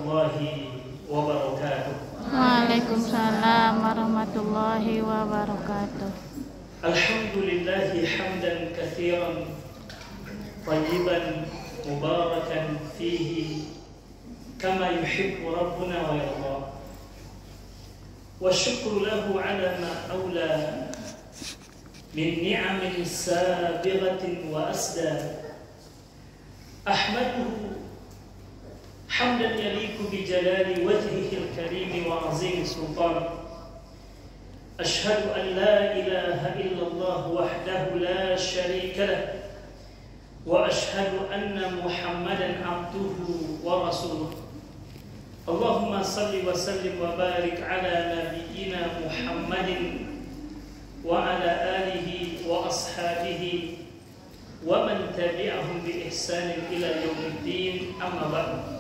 warahmatullahi wabarakatuh. Waalaikumsalam warahmatullahi wabarakatuh. Alhamdulillahi hamdan katsiran tayyiban mubarakan fihi kama yuhibbu rabbuna wa yarda. Wa syukru lahu ala ma awla min ni'amin sabighatin wa asda. Ahmaduhu hamdan yaliku bi jalali wajhihi al-karim wa azim sultan. Ashhadu an la ilaha illallah wahdahu la sharika lah wa ashhadu anna Muhammadan abduhu wa rasuluh. Allahumma salli wa sallim wa barik ala nabiyyina Muhammadin wa ala alihi wa ashabihi wa man tabi'ahum bi ihsanin ila yaumiddin, amma ba'd.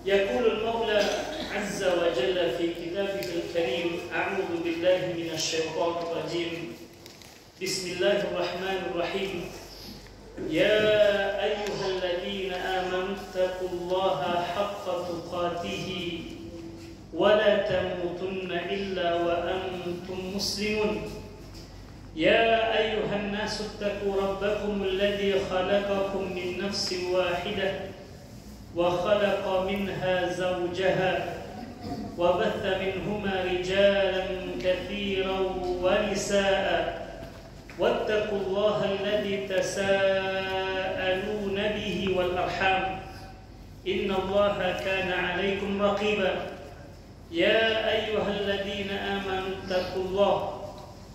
Yaqulu al-Maula azza wa jalla fi kitabihi al-karim, a'udzu billahi minasy syaithanir rajim. Bismillahirrahmanirrahim. Ya ayyuhalladzina amanu taqullaha haqqa tuqatih wa la tamutunna illa wa antum muslimun. Ya ayyuhan nasu taqu rabbakum alladzi khalaqakum min nafsin wahidah wa khalaqa minha zawjaha wa batha minhuma rijalan katsiran wa nisaa'a wattaqullaha alladzi tasaaluna bihi wal arham innallaha kana 'alaykum raqiba. Ya ayyuhalladzina amanu taqullaha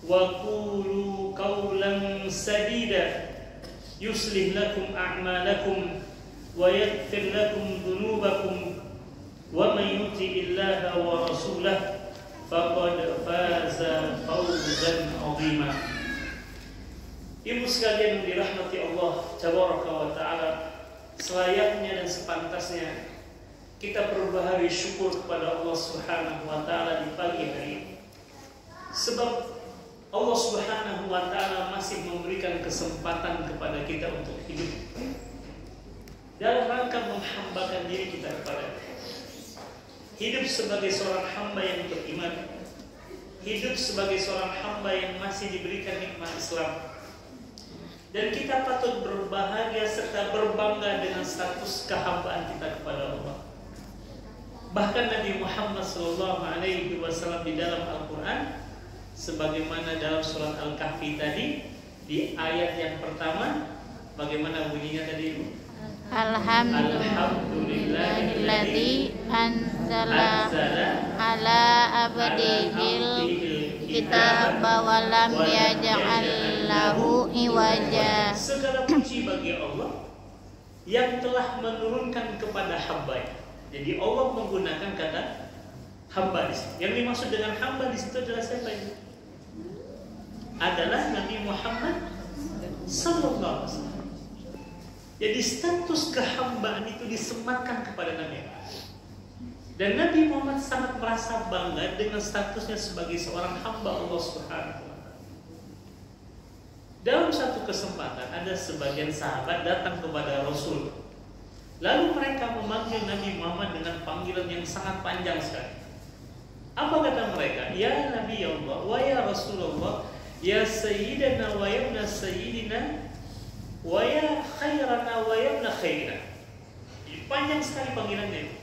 wa qulu qawlan sadida yuslih lakum a'malakum wa yaghfir lakum dhunubakum wa man yuti'illaha wa rasulahu faqad faza fawzan 'azima. Ibu sekalian yang dirahmati Allah tabaraka wa taala, selayaknya dan sepantasnya kita berbahari syukur kepada Allah Subhanahu wa taala di pagi hari ini. Sebab Allah Subhanahu wa taala masih memberikan kesempatan kepada kita untuk hidup dalam rangka menghambakan diri kita kepada Dia. Hidup sebagai seorang hamba yang beriman, hidup sebagai seorang hamba yang masih diberikan nikmat Islam. Dan kita patut berbahagia serta berbangga dengan status kehambaan kita kepada Allah. Bahkan Nabi Muhammad SAW di dalam Al-Quran, sebagaimana dalam surat Al-Kahfi tadi, di ayat yang pertama, bagaimana bunyinya tadi Ibu? Alhamdulillahilladzi anzala ala abdihil kitaba wa lam yaj'al lahu iwaja. Segala puji bagi Allah yang telah menurunkan kepada hamba-Nya. Jadi Allah menggunakan kata hamba di sini. Yang dimaksud dengan hamba di situ adalah siapa ini? Adalah Nabi Muhammad sallallahu alaihi wasallam. Jadi status kehambaan itu disematkan kepada Nabi. Dan Nabi Muhammad sangat merasa bangga dengan statusnya sebagai seorang hamba Allah Subhanahu wa taala. Dalam satu kesempatan ada sebagian sahabat datang kepada Rasul. Lalu mereka memanggil Nabi Muhammad dengan panggilan yang sangat panjang sekali. Apa kata mereka? Ya Nabi Allah, wa ya Rasulullah, ya Sayyidina wa ya ibna Sayyidina, wa ya khairana wa ya ibna khairina. Panjang sekali panggilannya itu.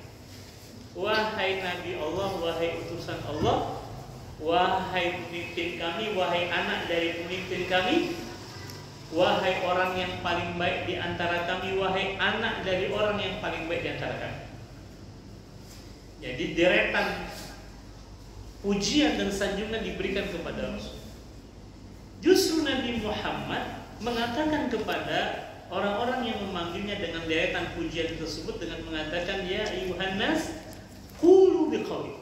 Wahai Nabi Allah, wahai utusan Allah, wahai pemimpin kami, wahai anak dari pemimpin kami, wahai orang yang paling baik di antara kami, wahai anak dari orang yang paling baik di antara kami. Jadi deretan pujian dan sanjungan diberikan kepada Rasul. Justru Nabi Muhammad mengatakan kepada orang-orang yang memanggilnya dengan deretan pujian tersebut dengan mengatakan, ya ayuhan nas qulu biqauli.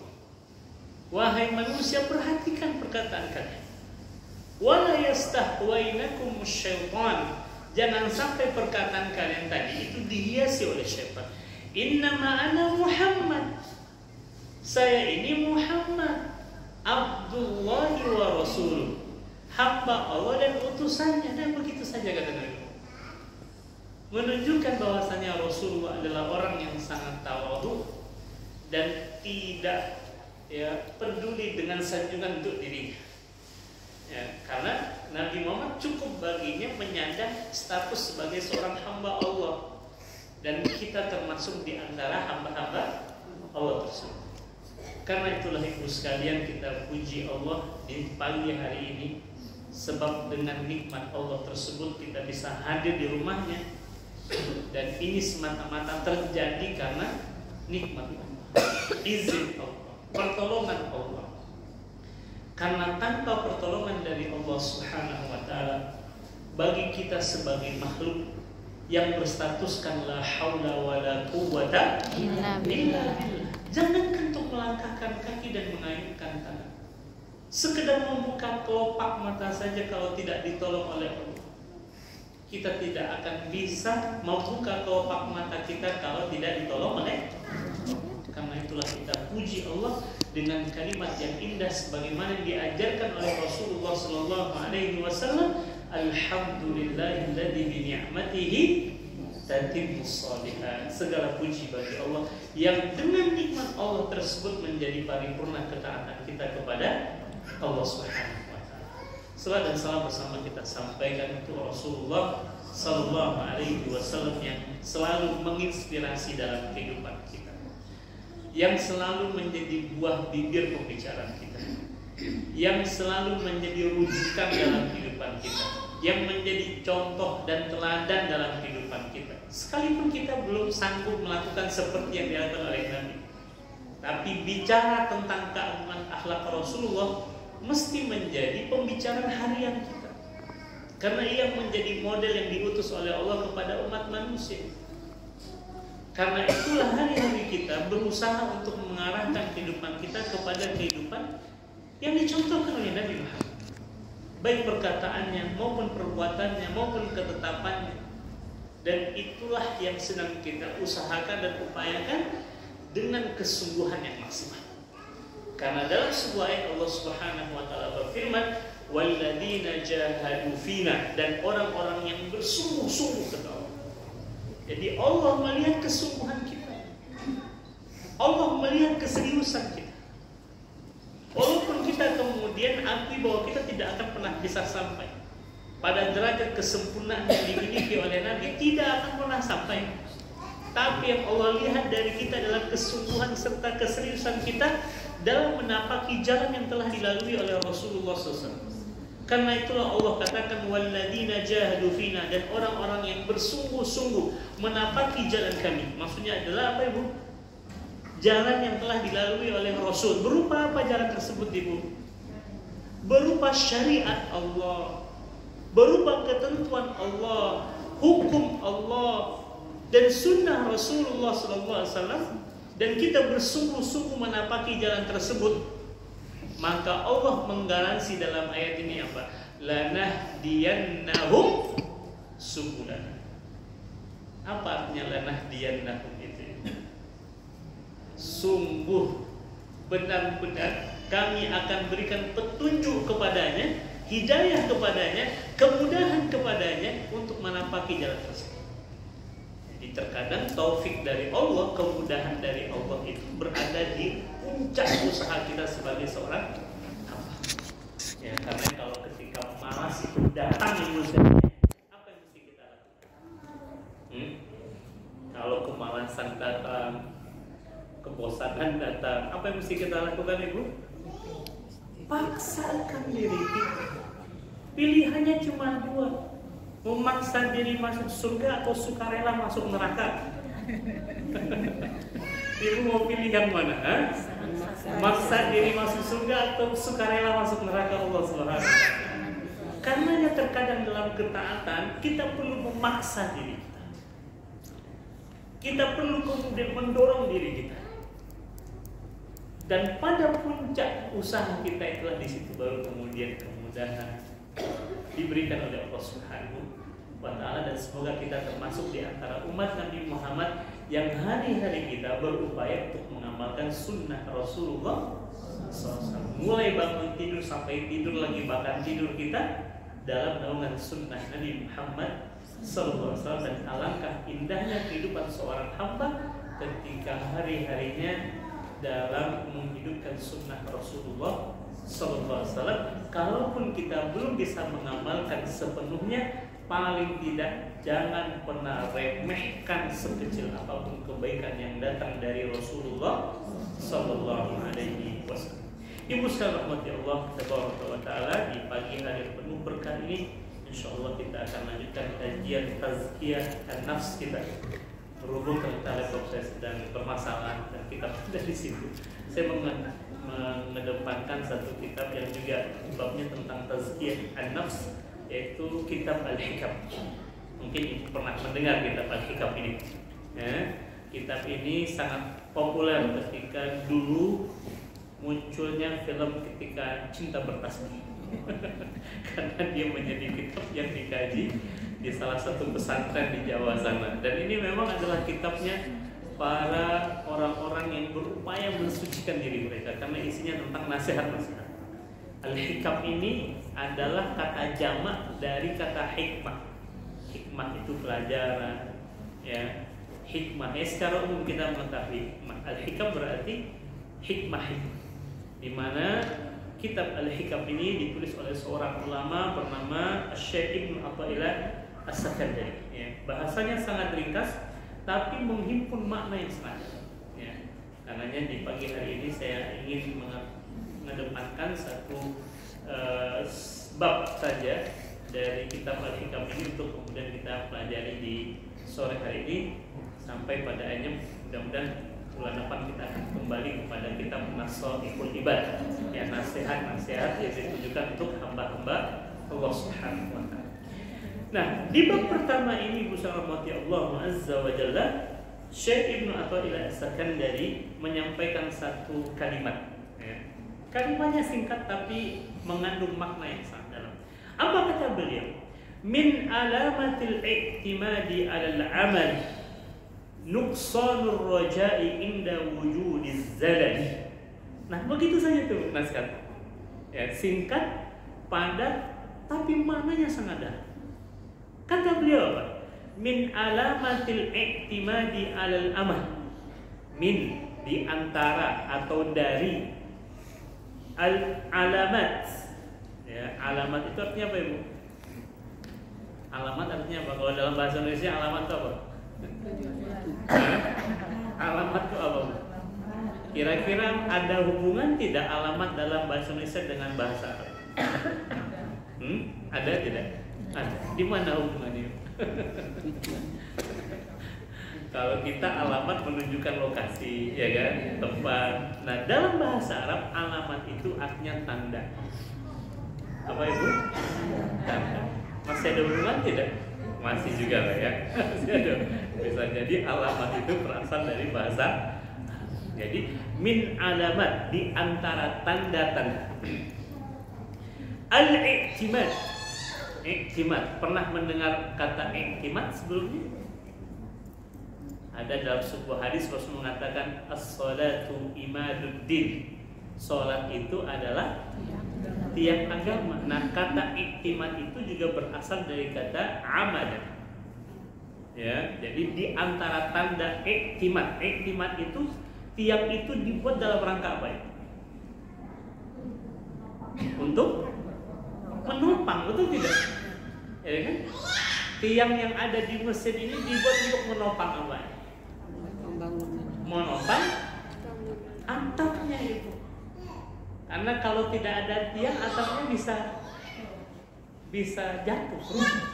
Wahai manusia, perhatikan perkataan kalian. Wala yastahwainakum syaitan. Jangan sampai perkataan kalian tadi itu dihiasi oleh syaitan. Innama ana Muhammad. Saya ini Muhammad, Abdullah wa Rasul, hamba Allah dan utusannya. Dan begitu saja kata Nabi, menunjukkan bahwasanya Rasulullah adalah orang yang sangat tawadhu, dan tidak peduli dengan sanjungan untuk dirinya. Karena Nabi Muhammad cukup baginya menyandang status sebagai seorang hamba Allah, dan kita termasuk di antara hamba-hamba Allah tersebut. Karena itulah ibu sekalian, kita puji Allah di pagi hari ini, sebab dengan nikmat Allah tersebut kita bisa hadir di rumahnya, dan ini semata-mata terjadi karena nikmat Allah, izin Allah, pertolongan Allah. Karena tanpa pertolongan dari Allah Subhanahu wa Ta'ala, bagi kita sebagai makhluk yang berstatuskan la haula wala quwwata illa billah, jangankan untuk melangkahkan kaki dan mengayunkan tangan, sekedar membuka kelopak mata saja kalau tidak ditolong oleh Allah, kita tidak akan bisa membuka kelopak mata kita kalau tidak ditolong oleh Allah. Karena itulah kita puji Allah dengan kalimat yang indah sebagaimana diajarkan oleh Rasulullah sallallahu alaihi wasallam, alhamdulillahilladzi bi ni'matihi tatimmus shalihat. Segala puji bagi Allah yang dengan nikmat Allah tersebut menjadi paripurna ketaatan kita kepada Allah Subhanahu wa taala. Salat dan salam bersama kita sampaikan untuk Rasulullah sallallahu alaihi wasallam yang selalu menginspirasi dalam kehidupan kita, yang selalu menjadi buah bibir pembicaraan kita, yang selalu menjadi rujukan dalam kehidupan kita, yang menjadi contoh dan teladan dalam kehidupan kita. Sekalipun kita belum sanggup melakukan seperti yang dilakukan oleh Nabi, tapi bicara tentang keagungan akhlak Rasulullah mesti menjadi pembicaraan harian kita, karena ia menjadi model yang diutus oleh Allah kepada umat manusia. Karena itulah hari-hari kita berusaha untuk mengarahkan kehidupan kita kepada kehidupan yang dicontohkan oleh Nabi Muhammad, baik perkataannya maupun perbuatannya maupun ketetapannya. Dan itulah yang sedang kita usahakan dan upayakan dengan kesungguhan yang maksimal. Karena dalam sebuah ayat Allah Subhanahu wa taala berfirman, walladzina jahadu fina, dan orang-orang yang bersungguh-sungguh ke Allah. Jadi Allah melihat kesungguhan kita, Allah melihat keseriusan kita. Walaupun kita kemudian akui bahwa kita tidak akan pernah bisa sampai pada derajat kesempurnaan yang dimiliki oleh Nabi, tidak akan pernah sampai. Tapi yang Allah lihat dari kita adalah kesungguhan serta keseriusan kita dalam menapaki jalan yang telah dilalui oleh Rasulullah SAW. Karena itulah Allah katakan walladzina jahadu fina, dan orang-orang yang bersungguh-sungguh menapaki jalan kami. Maksudnya adalah apa, Ibu? Jalan yang telah dilalui oleh Rasul. Berupa apa jalan tersebut, Ibu? Berupa syariat Allah, berupa ketentuan Allah, hukum Allah, dan sunnah Rasulullah SAW. Dan kita bersungguh-sungguh menapaki jalan tersebut, maka Allah menggaransi dalam ayat ini apa? Lanahdiyannahum subulana. Apa artinya lanahdiyannahum itu? Sungguh benar-benar kami akan berikan petunjuk kepadanya, hidayah kepadanya, kemudahan kepadanya untuk menapaki jalan tersebut. Jadi terkadang taufik dari Allah, kemudahan dari Allah itu berada di puncak usaha kita sebagai seorang hamba. Ya, karena kalau ketika malas itu datang ilmunya, apa yang mesti kita lakukan? Kalau kemalasan datang, kebosanan datang, apa yang mesti kita lakukan, Ibu? Paksakan diri kita. Pilihannya cuma dua: memaksa diri masuk surga atau sukarela masuk neraka. Ibu mau pilih yang mana? Maksa diri masuk surga atau sukarela masuk neraka Allah Subhanahu. Karena terkadang dalam ketaatan kita perlu memaksa diri kita. Kita perlu kemudian mendorong diri kita. Dan pada puncak usaha kita itulah di situ baru kemudian kemudahan diberikan oleh Allah Subhanahu wa Ta'ala. Dan semoga kita termasuk di antara umat Nabi Muhammad yang hari-hari kita berupaya untuk mengamalkan sunnah Rasulullah SAW. Mulai bangun tidur sampai tidur lagi, bahkan tidur kita dalam naungan sunnah Nabi Muhammad SAW. Dan alangkah indahnya kehidupan seorang hamba ketika hari-harinya dalam menghidupkan sunnah Rasulullah Sallallahu Alaihi Wasallam. Kalaupun kita belum bisa mengamalkan sepenuhnya, paling tidak jangan pernah remehkan sekecil apapun kebaikan yang datang dari Rasulullah Sallallahu Alaihi Wasallam. Ibu sekalian rahmati Allah Taala, di pagi hari penuh berkah ini, insya Allah kita akan lanjutkan kajian tazkiyah an-nafs kita. Berhubung ternyata laptop saya sedang bermasalah dan kitab sudah di situ, saya mengedepankan satu kitab yang juga babnya tentang tazkiyah an-nafs, yaitu kitab Al-Hikam. Mungkin ibu pernah mendengar kitab Al-Hikam ini. Ya, kitab ini sangat populer ketika dulu munculnya film Ketika Cinta Bertasbih. Karena dia menjadi kitab yang dikaji di salah satu pesantren di Jawa sana. Dan ini memang adalah kitabnya para orang-orang yang berupaya mensucikan diri mereka, karena isinya tentang nasihat-nasihat. Al-Hikam ini adalah kata jamak dari kata hikmah. Hikmah itu pelajaran, ya. Hikmah, secara umum kita mengetahui hikmah. Al-Hikam berarti hikmah, di mana kitab Al-Hikam ini ditulis oleh seorang ulama bernama Syekh Ibnu Athaillah As-Sakandari. Ya, bahasanya sangat ringkas, tapi menghimpun makna yang sangat dalam. Ya, karenanya di pagi hari ini saya ingin mengedepankan satu bab saja dari kitab Al-Hikam ini untuk kemudian kita pelajari di sore hari ini sampai pada akhirnya mudah-mudahan bulan depan kita akan kembali kepada kitab Nasaihul Ibad, ya, nasihat-nasihat yang ditujukan untuk hamba-hamba Allah Subhanahu wa Ta'ala. Nah, di bab pertama ini Ibu rahmati Allah Azza wa Jalla, Syekh Ibnu Athaillah As-Sakandari menyampaikan satu kalimat, ya. Kalimatnya singkat tapi mengandung makna yang sangat dalam. Apa kata beliau? Min alamatil i'timadi 'alal 'amal nuqsanur raja'i inda wujudiz zalal. Nah, begitu saja tuh naskah. Ya, singkat, padat, tapi maknanya sangat dalam. Kata beliau apa? Min alamatil i'timadi 'alal amal. Min, di antara atau dari alamat. Ya, alamat itu artinya apa, Ibu? Alamat artinya apa? Kalau dalam bahasa Indonesia alamat itu apa? Alamat itu apa? Kira-kira ada hubungan tidak alamat dalam bahasa Indonesia dengan bahasa Arab? Ada tidak? Ada. Di mana hubungannya? Kalau kita alamat menunjukkan lokasi, ya kan, tempat. Nah, dalam bahasa Arab alamat itu artinya tanda. Apa, Ibu? Tanda. Masih ada hubungan tidak? Masih juga lah, ya. Masih ada. Bisa jadi alamat itu berasal dari bahasa. Jadi min alamat, di antara tanda-tanda. Al-i'timad. I'timad. Pernah mendengar kata i'timad sebelumnya? Ada dalam sebuah hadis Rasul mengatakan as-salatu imaduddin. Salat itu adalah tiang agama. Nah, kata i'timad itu juga berasal dari kata amad. Ya, jadi di antara tanda i'timad, i'timad itu tiang itu dibuat dalam rangka apa ya? Untuk menopang, betul tidak? Ya kan? Tiang yang ada di masjid ini dibuat untuk menopang apa? Menopang atapnya itu. Karena kalau tidak ada tiang, atapnya bisa jatuh, runtuh.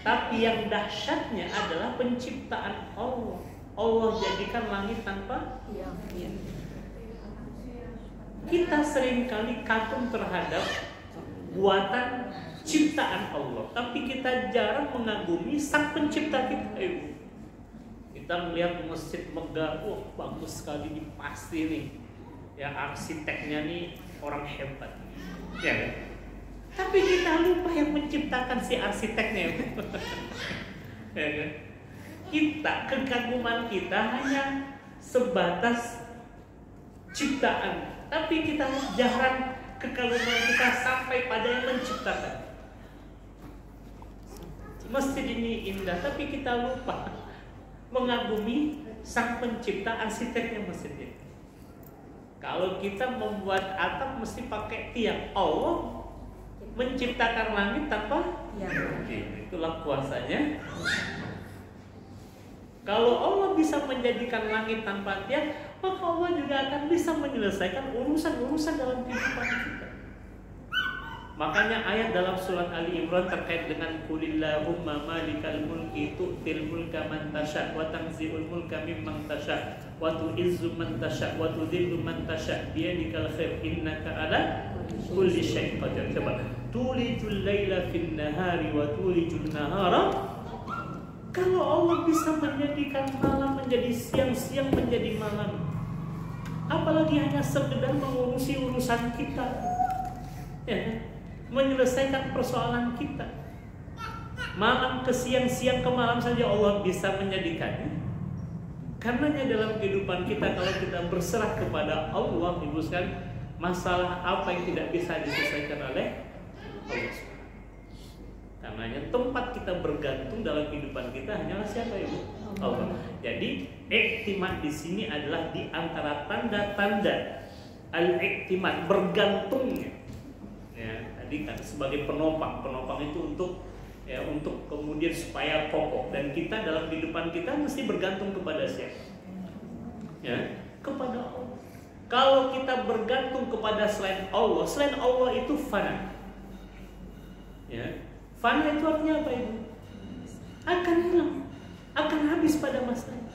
Tapi yang dahsyatnya adalah penciptaan Allah. Allah jadikan langit tanpa tiang. Kita seringkali kagum terhadap buatan ciptaan Allah, tapi kita jarang mengagumi sang pencipta kita. Kita melihat masjid megah, wah bagus sekali, ini pasti nih, ya arsiteknya nih orang hebat, ya kan? Tapi kita lupa yang menciptakan si arsiteknya, ya kan? Kita, kekaguman kita hanya sebatas ciptaan, tapi kita jarang kekaguman kita sampai pada yang menciptakan. Masjid ini indah, tapi kita lupa mengagumi sang pencipta arsiteknya masjid ini. Kalau kita membuat atap mesti pakai tiang. Allah menciptakan langit tanpa tiang. Itulah kuasanya. Kalau Allah bisa menjadikan langit tanpa tiang, maka Allah juga akan bisa menyelesaikan urusan-urusan dalam kehidupan kita. Makanya ayat dalam surat Ali Imran terkait dengan Qulillahumma malikal mulki tu'til mulka man tasha' wa tanzi'ul mulka mimman tasha' wa tu'izzu man tasha' wa tudhillu man tasha' biyadikal khair innaka ala kulli syai'in qadir. Coba, tulijul laila fin nahari wa tulijul nahara. Kalau Allah bisa menjadikan malam menjadi siang, siang menjadi malam, apalagi hanya sekedar mengurusi urusan kita, ya, menyelesaikan persoalan kita. Malam ke siang, siang ke malam saja Allah bisa menjadikannya. Karenanya dalam kehidupan kita, kalau kita berserah kepada Allah, Ibu sekalian, masalah apa yang tidak bisa diselesaikan oleh Allah. Karenanya tempat kita bergantung dalam kehidupan kita hanyalah siapa, Ibu? Allah. Jadi iktimad di sini adalah di antara tanda-tanda al-iktimad, bergantungnya. Ya, tadi kan sebagai penopang itu untuk kemudian supaya kokoh, dan kita dalam kehidupan kita mesti bergantung kepada siapa? Ya, kepada Allah. Kalau kita bergantung kepada selain Allah itu fana. Ya, fana itu artinya apa, Ibu? Akan hilang, akan habis pada masanya.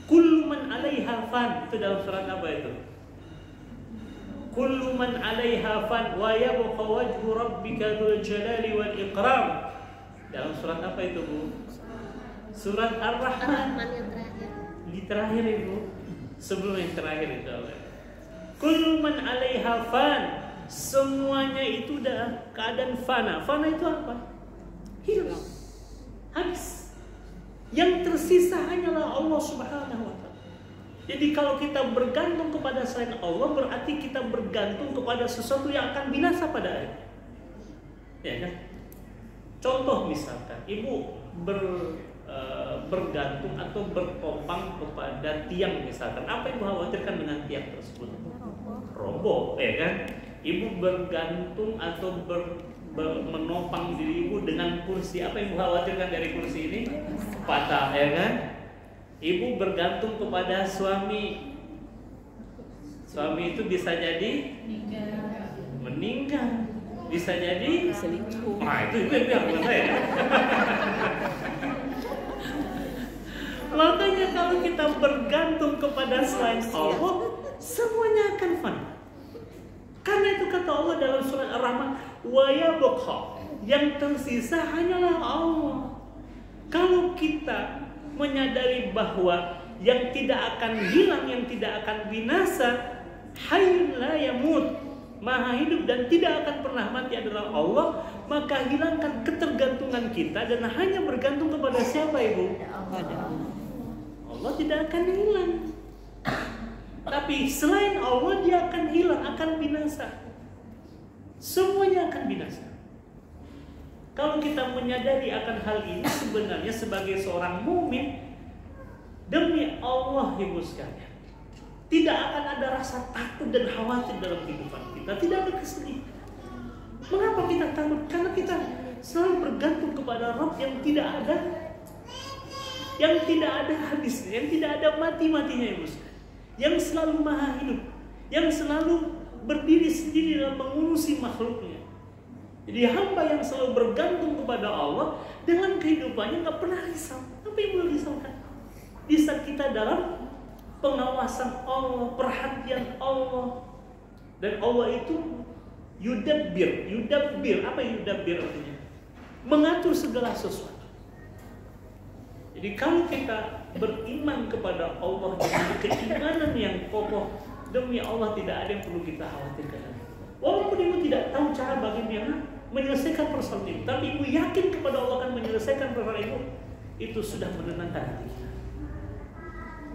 Kullu man 'alaiha fan, itu dalam surat apa itu? Kullu man 'alaiha fan wa yabqa wajhu rabbika dzul jalali wal ikram. Dalam surat apa itu, Bu? Surat Ar-Rahman yang terakhir. Di terakhir, Ibu. Sebelum yang terakhir itu apa? Kullu man 'alaiha fan. Semuanya itu dah keadaan fana. Fana itu apa? Hilang, habis. Yang tersisa hanyalah Allah Subhanahu wa ta'ala. Jadi kalau kita bergantung kepada selain Allah, berarti kita bergantung kepada sesuatu yang akan binasa pada akhirnya. Ya kan? Contoh misalkan, Ibu bergantung atau bertopang kepada tiang misalkan. Apa yang Ibu khawatirkan dengan tiang tersebut? Roboh, ya kan? Ibu bergantung atau menopang diri Ibu dengan kursi. Apa yang Ibu khawatirkan dari kursi ini? Patah, ya kan? Ibu bergantung kepada suami. Suami itu bisa jadi meninggal, bisa jadi selingkuh. Nah, itu yang bukan saya. Makanya kalau kita bergantung kepada selain Allah, semuanya akan fana. Karena itu kata Allah dalam surat Ar-Rahman, wa yabqa, yang tersisa hanyalah Allah. Kalau kita menyadari bahwa yang tidak akan hilang, yang tidak akan binasa, hayyun la yamut, maha hidup dan tidak akan pernah mati adalah Allah, maka hilangkan ketergantungan kita dan hanya bergantung kepada siapa, Ibu? Allah tidak akan hilang. Tapi selain Allah dia akan hilang, akan binasa. Semuanya akan binasa. Kalau kita menyadari akan hal ini, sebenarnya sebagai seorang mukmin, demi Allah, Ibu sekalian, tidak akan ada rasa takut dan khawatir dalam kehidupan kita. Tidak ada kesedihan. Mengapa kita takut? Karena kita selalu bergantung kepada Rabb yang tidak ada habisnya, yang tidak ada mati-matinya, Ibu sekalian, yang selalu maha hidup, yang selalu berdiri sendiri dalam mengurusi makhluknya. Jadi hamba yang selalu bergantung kepada Allah dengan kehidupannya nggak pernah risau. Apa yang boleh risaukan? Di saat kita dalam pengawasan Allah, perhatian Allah, dan Allah itu yudabbir. Apa yudabbir artinya? Mengatur segala sesuatu. Jadi kalau kita beriman kepada Allah dengan keimanan yang kokoh, demi Allah tidak ada yang perlu kita khawatirkan. Walaupun Ibu tidak tahu cara bagaimana menyelesaikan persoalan itu, tapi Ibu yakin kepada Allah akan menyelesaikan persoalan Ibu, itu sudah menenangkan hati kita.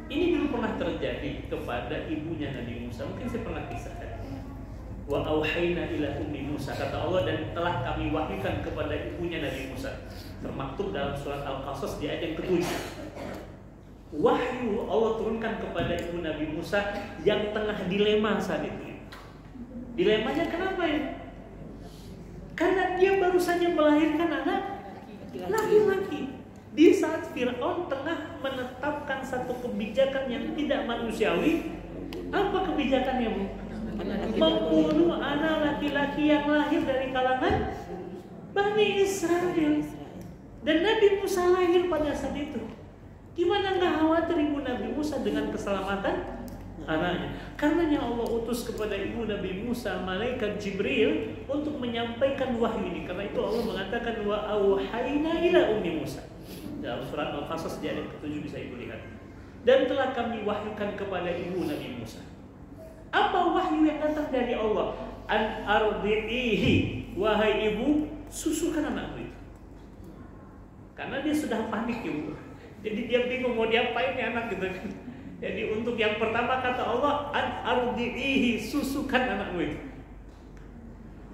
Ini dulu pernah terjadi kepada ibunya Nabi Musa. Mungkin saya pernah kisahkan. Wa auhayna ila ummi Musa, kata Allah, dan telah kami wahyukan kepada ibunya Nabi Musa. Termaktub dalam surat Al-Qasas di ayat yang ke-7. wahyu Allah turunkan kepada ibu Nabi Musa yang tengah dilema saat itu. Dilemanya kenapa ya? Karena dia baru saja melahirkan anak laki-laki. Di saat Fir'aun tengah menetapkan satu kebijakan yang tidak manusiawi. Apa kebijakannya, Bu? Membunuh anak laki-laki yang lahir dari kalangan Bani Israel. Dan Nabi Musa lahir pada saat itu. Gimana nggak khawatir ibu Nabi Musa dengan keselamatan anaknya? Karenanya Allah utus kepada ibu Nabi Musa malaikat Jibril untuk menyampaikan wahyu ini. Karena itu Allah mengatakan wa auhayna ila ummi Musa. Dalam surat Al-Qasas di ayat ke-7 bisa ibu lihat. Dan telah kami wahyukan kepada ibu Nabi Musa. Apa wahyu yang datang dari Allah? An ardi'ihi, wahai ibu, susukan anakmu itu. Karena dia sudah panik ibu. Jadi dia bingung mau diapain nih anak gitu kan. Jadi untuk yang pertama kata Allah, an ardi'ihi, susukan anakmu itu.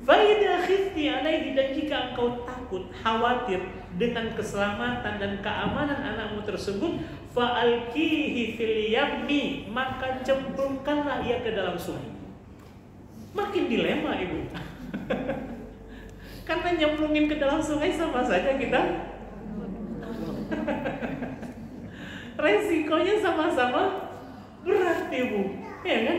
Fa idza khifti alaihi, dan jika engkau takut, khawatir dengan keselamatan dan keamanan anakmu tersebut, fa alqihi fil yammi, maka cemplungkanlah ia ke dalam sungai. Makin dilema ibu. Karena nyemplungin ke dalam sungai sama saja kita resikonya sama-sama berat ibu, ya kan?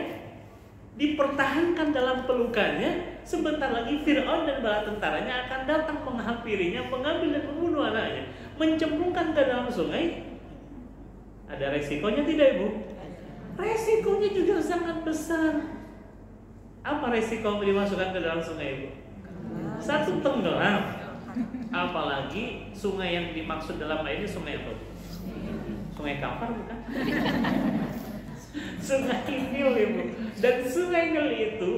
Dipertahankan dalam pelukannya, sebentar lagi Fir'aun dan bala tentaranya akan datang menghampirinya, mengambil dan membunuh anaknya, mencemplungkan ke dalam sungai. Ada resikonya tidak ibu? Resikonya juga sangat besar. Apa resiko dimasukkan ke dalam sungai ibu? Satu, tenggelam. Apalagi sungai yang dimaksud dalam ayat ini sungai apa? Sungai Kampar bukan? Sungai Nil ibu. Dan sungai Nil itu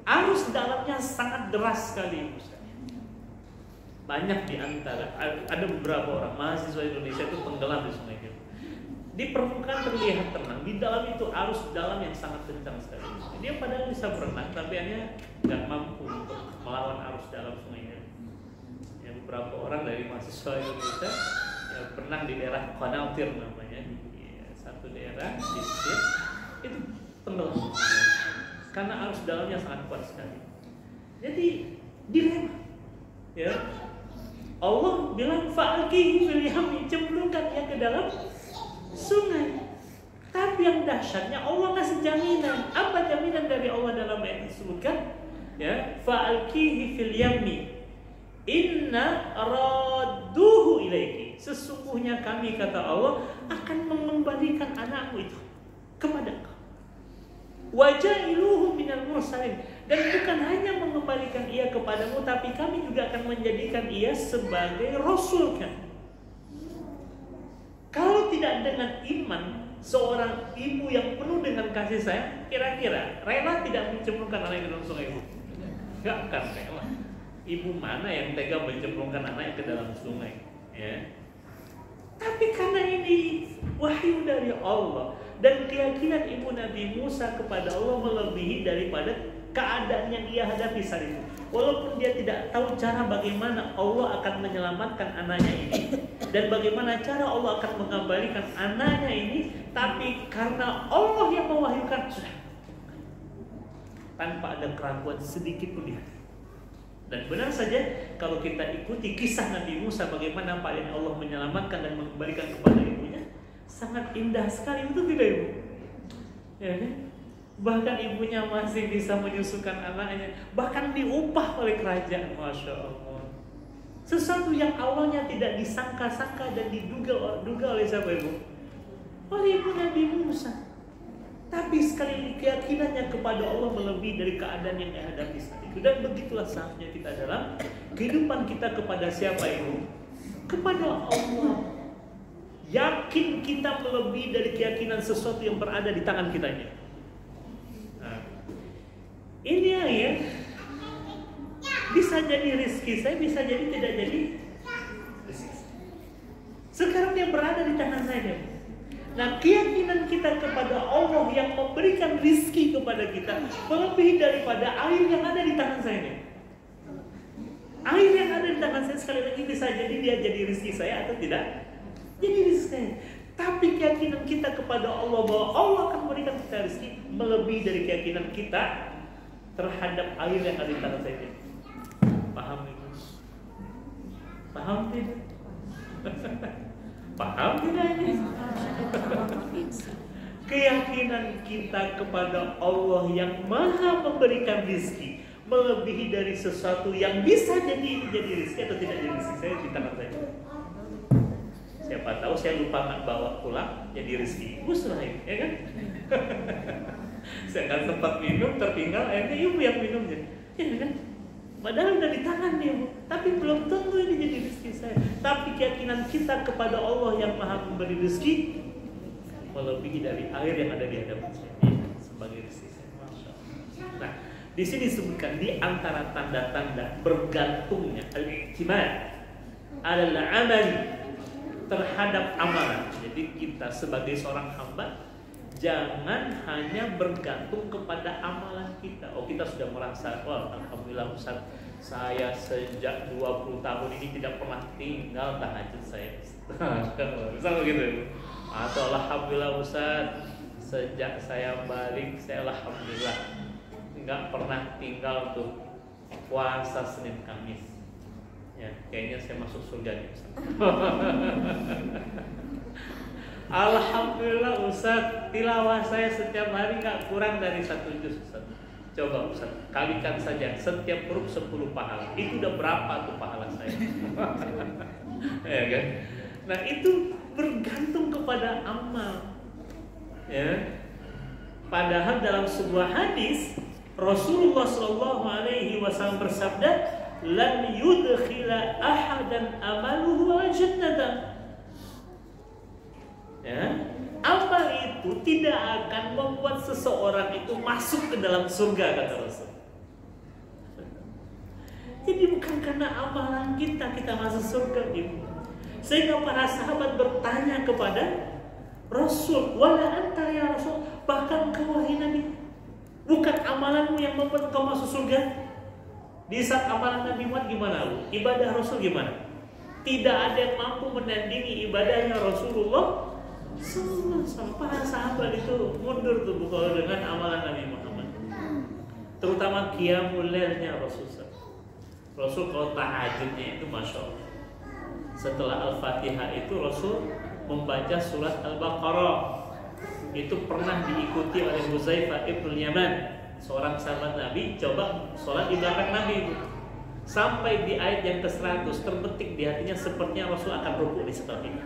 arus dalamnya sangat deras sekali ibu. Banyak di antara, ada beberapa orang mahasiswa Indonesia itu tenggelam di sungai Nil. Di permukaan terlihat tenang, di dalam itu arus dalam yang sangat kencang sekali. Dia padahal bisa berenang, tapi hanya nggak mampu untuk melawan arus dalam sungai Nil. Ya, beberapa orang dari mahasiswa Indonesia ya, berenang di daerah Qanatir namanya, di satu daerah di Mesir, itu tenggelam karena arus dalamnya sangat kuat sekali. Jadi dilema, ya. Allah bilang fa'alqihi fil yammi, cemplungkan ia ke dalam sungai. Tapi yang dahsyatnya Allah ngasih jaminan. Apa jaminan dari Allah dalam ayat disebutkan? Ya, fa'alqihi fil yammi inna radduhu ilaiki, sesungguhnya kami kata Allah akan mengembalikan anakmu itu kepada engkau. Wajailuhu minal mursalin, dan bukan hanya mengembalikan ia kepadamu, tapi kami juga akan menjadikan ia sebagai rasul kan. Kalau tidak dengan iman seorang ibu yang penuh dengan kasih sayang, kira-kira rela tidak mencemplungkan anaknya ke dalam sungai ibu? Gak akan rela. Ibu mana yang tega mencemplungkan anaknya ke dalam sungai? Ya. Tapi karena ini wahyu dari Allah dan keyakinan ibu Nabi Musa kepada Allah melebihi daripada keadaan yang ia hadapi saat itu. Walaupun dia tidak tahu cara bagaimana Allah akan menyelamatkan anaknya ini dan bagaimana cara Allah akan mengembalikan anaknya ini, tapi karena Allah yang mewahyukan, sudah tanpa ada keraguan sedikit pun di hati. Dan benar saja kalau kita ikuti kisah Nabi Musa bagaimana Allah menyelamatkan dan mengembalikan kepada ibunya, sangat indah sekali, betul tidak ibu? Ya kan? Bahkan ibunya masih bisa menyusukan anaknya, bahkan diupah oleh kerajaan, masya Allah. Sesuatu yang awalnya tidak disangka-sangka dan diduga oleh siapa ibu? Oleh ibu Nabi Musa. Tapi sekali keyakinannya kepada Allah melebihi dari keadaan yang dihadapi saat itu. Dan begitulah saatnya kita dalam kehidupan kita kepada siapa ibu? Kepada Allah. Yakin kita melebihi dari keyakinan sesuatu yang berada di tangan kita ini. Nah, ini ya, bisa jadi rezeki saya, bisa jadi tidak jadi rezeki saya. Sekarang dia berada di tangan saya. Nah, keyakinan kita kepada Allah yang memberikan rizki kepada kita melebihi daripada air yang ada di tangan saya ini. Air yang ada di tangan saya sekali lagi bisa jadi dia jadi rizki saya atau tidak jadi rizki saya. Tapi keyakinan kita kepada Allah bahwa Allah akan memberikan kita rezeki melebihi dari keyakinan kita terhadap air yang ada di tangan saya. Paham itu? Paham tidak? Paham tidak ini? Keyakinan kita kepada Allah yang Maha memberikan rezeki melebihi dari sesuatu yang bisa jadi rezeki atau tidak jadi rezeki saya di tangan saya. Siapa tahu saya lupa nggak bawa pulang jadi rezeki musnah, ya kan? Saya kan sempat minum tertinggal, akhirnya ibu yang minumnya, ya kan? Padahal udah di tangan dia, Bu. Tapi belum tentu ini jadi rezeki saya. Tapi keyakinan kita kepada Allah yang Maha memberi rezeki melebihi dari air yang ada di hadapan saya sebagai rezeki saya. Masya Allah. Nah, di sini disebutkan di antara tanda-tanda bergantungnya al-i'timad al-amali terhadap amalan. Jadi kita sebagai seorang hamba jangan hanya bergantung kepada amalan kita. Oh, kita sudah merasa, wah alhamdulillah Ustaz, saya sejak 20 tahun ini tidak pernah tinggal tahajud saya. Misal begitu. Atau alhamdulillah Ustaz, sejak saya balik saya alhamdulillah nggak pernah tinggal tuh puasa Senin Kamis. Ya, kayaknya saya masuk surga nih Ustaz. Alhamdulillah Ustaz, tilawah saya setiap hari gak kurang dari 1 juz Ustaz. Coba Ustaz, kalikan saja setiap huruf 10 pahala. Itu udah berapa tuh pahala saya? Ya kan? Nah, itu bergantung kepada amal. Ya. Padahal dalam sebuah hadis Rasulullah SAW bersabda, "Lam yudkhila ahadan amaluhu al-jannata." Ya, amal itu tidak akan membuat seseorang itu masuk ke dalam surga, kata Rasul. Jadi bukan karena amalan kita masuk surga, Ibu. Sehingga para sahabat bertanya kepada Rasul, "Wala anta ya Rasul?" Bahkan engkau wahai Nabi, bukan amalanmu yang membuat engkau masuk surga? Di saat amalan Nabi Muhammad gimana, Bu? Ibadah Rasul gimana? Tidak ada yang mampu menandingi ibadahnya Rasulullah. Para sahabat itu mundur tuh kalau dengan amalan Nabi Muhammad. Terutama qiyamul lailnya Rasul. Rasul kalau tahajudnya itu Masya Allah. Setelah Al-Fatihah itu Rasul membaca surat Al-Baqarah. Itu pernah diikuti oleh Huzaifah ibn Yaman, seorang sahabat Nabi, coba sholat di belakang Nabi. Sampai di ayat yang ke-100 terbetik di hatinya sepertinya Rasul akan rukuk di setelah ini.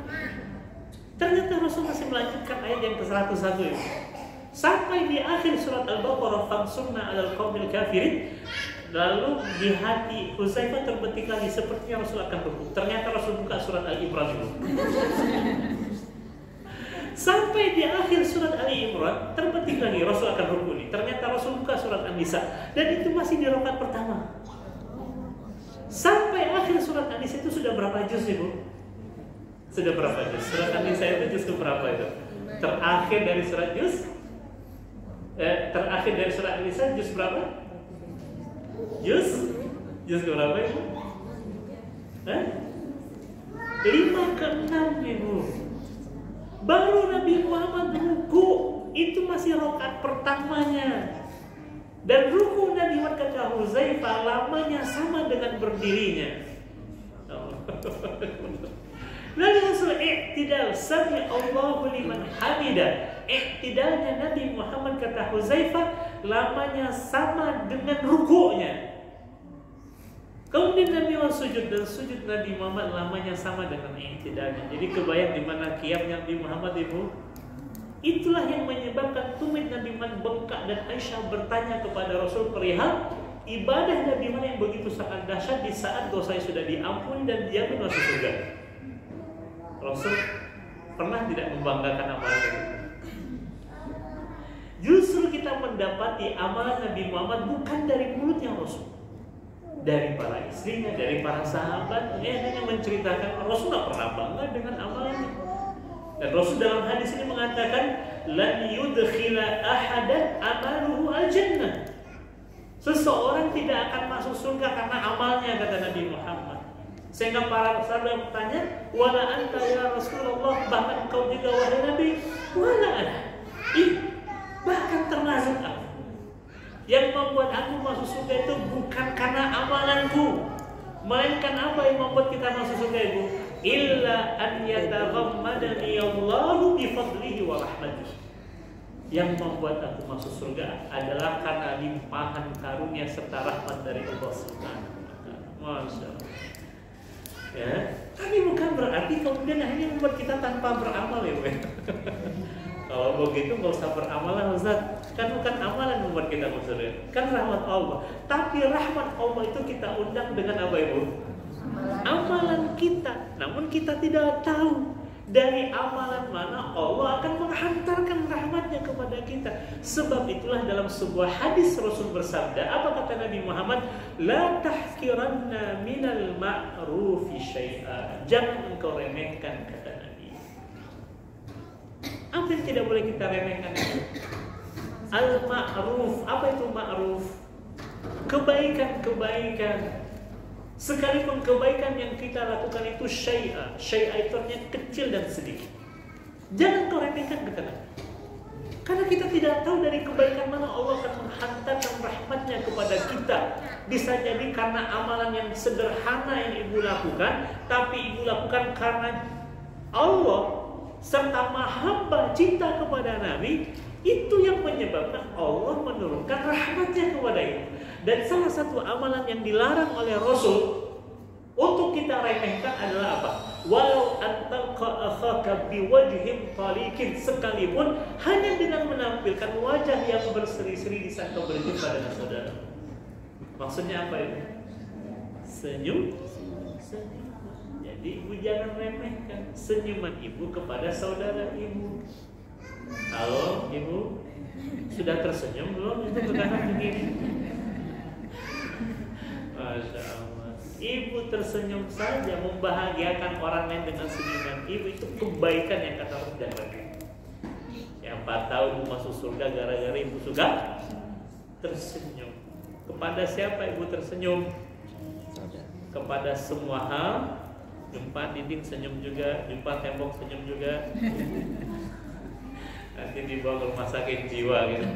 Ternyata Rasul masih melanjutkan ayat yang ke-101 itu. Sampai di akhir surat Al-Baqarah, "Fansurna 'alal qaumil kafirin." Lalu di hati Huzaifah terbetik lagi sepertinya Rasul akan rukuk. Ternyata Rasul buka surat Al-Imran dulu. Sampai di akhir surat Ali Imran terbetik lagi Rasul akan rukuk nih. Ternyata Rasul buka surat An-Nisa dan itu masih di rakaat pertama. Sampai akhir surat An-Nisa itu sudah berapa juz, Ibu? Sudah berapa juz? Surat An-Nisa itu juz ke berapa itu? Terakhir dari surat juz? Terakhir dari surat An-Nisa juz berapa? Juz ke berapa, Ibu? 5/6, Ibu. Baru Nabi Muhammad ruku, itu masih rakaat pertamanya. Dan ruku Nabi Muhammad kata Huzaifah lamanya sama dengan berdirinya. Lalu Rasul i'tidal sami Allahu liman hamidah. I'tidalnya Nabi Muhammad kata Huzaifah lamanya sama dengan rukunya. Kemudian Nabi Muhammad sujud dan sujud Nabi Muhammad lamanya sama dengan i'tidalnya. Jadi kebayang di mana qiyamnya Nabi Muhammad, Ibu? Itulah yang menyebabkan tumit Nabi Muhammad bengkak dan Aisyah bertanya kepada Rasul perihal ibadah Nabi Muhammad yang begitu sangat dahsyat di saat dosanya sudah diampuni dan dia pun masuk surga. Rasul pernah tidak membanggakan amalan itu? Justru kita mendapati amalan Nabi Muhammad bukan dari mulutnya Rasul, dari para istrinya, dari para sahabat. Hanya menceritakan Rasul tidak pernah bangga dengan amalannya. Dan Rasul dalam hadis ini mengatakan, "Lan yudkhila ahadan amaluhu al-jannah." Seseorang tidak akan masuk surga karena amalnya, kata Nabi Muhammad. Sehingga para sahabat bertanya, wala anta ya Rasulullah, bahkan engkau juga wahai Nabi, wala ana. Bahkan termasuk aku. Yang membuat aku masuk surga itu bukan karena amalanku, melainkan apa yang membuat kita masuk surga itu? Illa an yataghammadani Allahu bi fadlihi wa rahmatihi. Yang membuat aku masuk surga adalah karena limpahan karunia serta rahmat dari Allah Subhanahu wa taala. Masya Allah. Ya, tapi bukan berarti kemudian akhirnya membuat kita tanpa beramal ya, Kalau begitu nggak usah beramal, Ustaz. Kan bukan amalan membuat kita masuk surga, kan rahmat Allah. Tapi rahmat Allah itu kita undang dengan apa, Ibu? Amalan kita. Namun kita tidak tahu dari amalan mana Allah akan menghantarkan rahmatnya kepada kita. Sebab itulah dalam sebuah hadis Rasul bersabda, apa kata Nabi Muhammad? La tahkiranna minal ma'rufi syai'a. Jangan engkau remehkan, kata Nabi. Apa yang tidak boleh kita remehkan itu? Al-ma'ruf. Apa itu ma'ruf? Kebaikan-kebaikan. Sekalipun kebaikan yang kita lakukan itu syai'a. Syai'a itu artinya kecil dan sedikit. Jangan kau remehkan, kata Nabi. Karena kita tidak tahu dari kebaikan mana Allah akan menghantarkan rahmatnya kepada kita. Bisa jadi karena amalan yang sederhana yang ibu lakukan, tapi ibu lakukan karena Allah serta mahabbah cinta kepada Nabi, itu yang menyebabkan Allah menurunkan rahmatnya kepada ibu. Dan salah satu amalan yang dilarang oleh Rasul untuk kita remehkan adalah apa? Walau antalqa akhaka biwajhin talikin, sekalipun hanya dengan menampilkan wajah yang berseri-seri di saat kau berjumpa dengan saudara. Maksudnya apa itu? Senyum. Jadi ibu jangan remehkan senyuman ibu kepada saudara ibu. Halo ibu, sudah tersenyum belum? Itu ke kanan begini. Masya Allah. Ibu tersenyum saja membahagiakan orang lain dengan senyuman ibu, itu kebaikan yang kata Allah dapatkan. Yang 4 tahun ibu masuk surga gara-gara ibu suka tersenyum. Kepada siapa ibu tersenyum? Kepada semua hal. Jumpa dinding senyum juga, jumpa tembok senyum juga. Nanti dibawa ke rumah sakit jiwa gitu.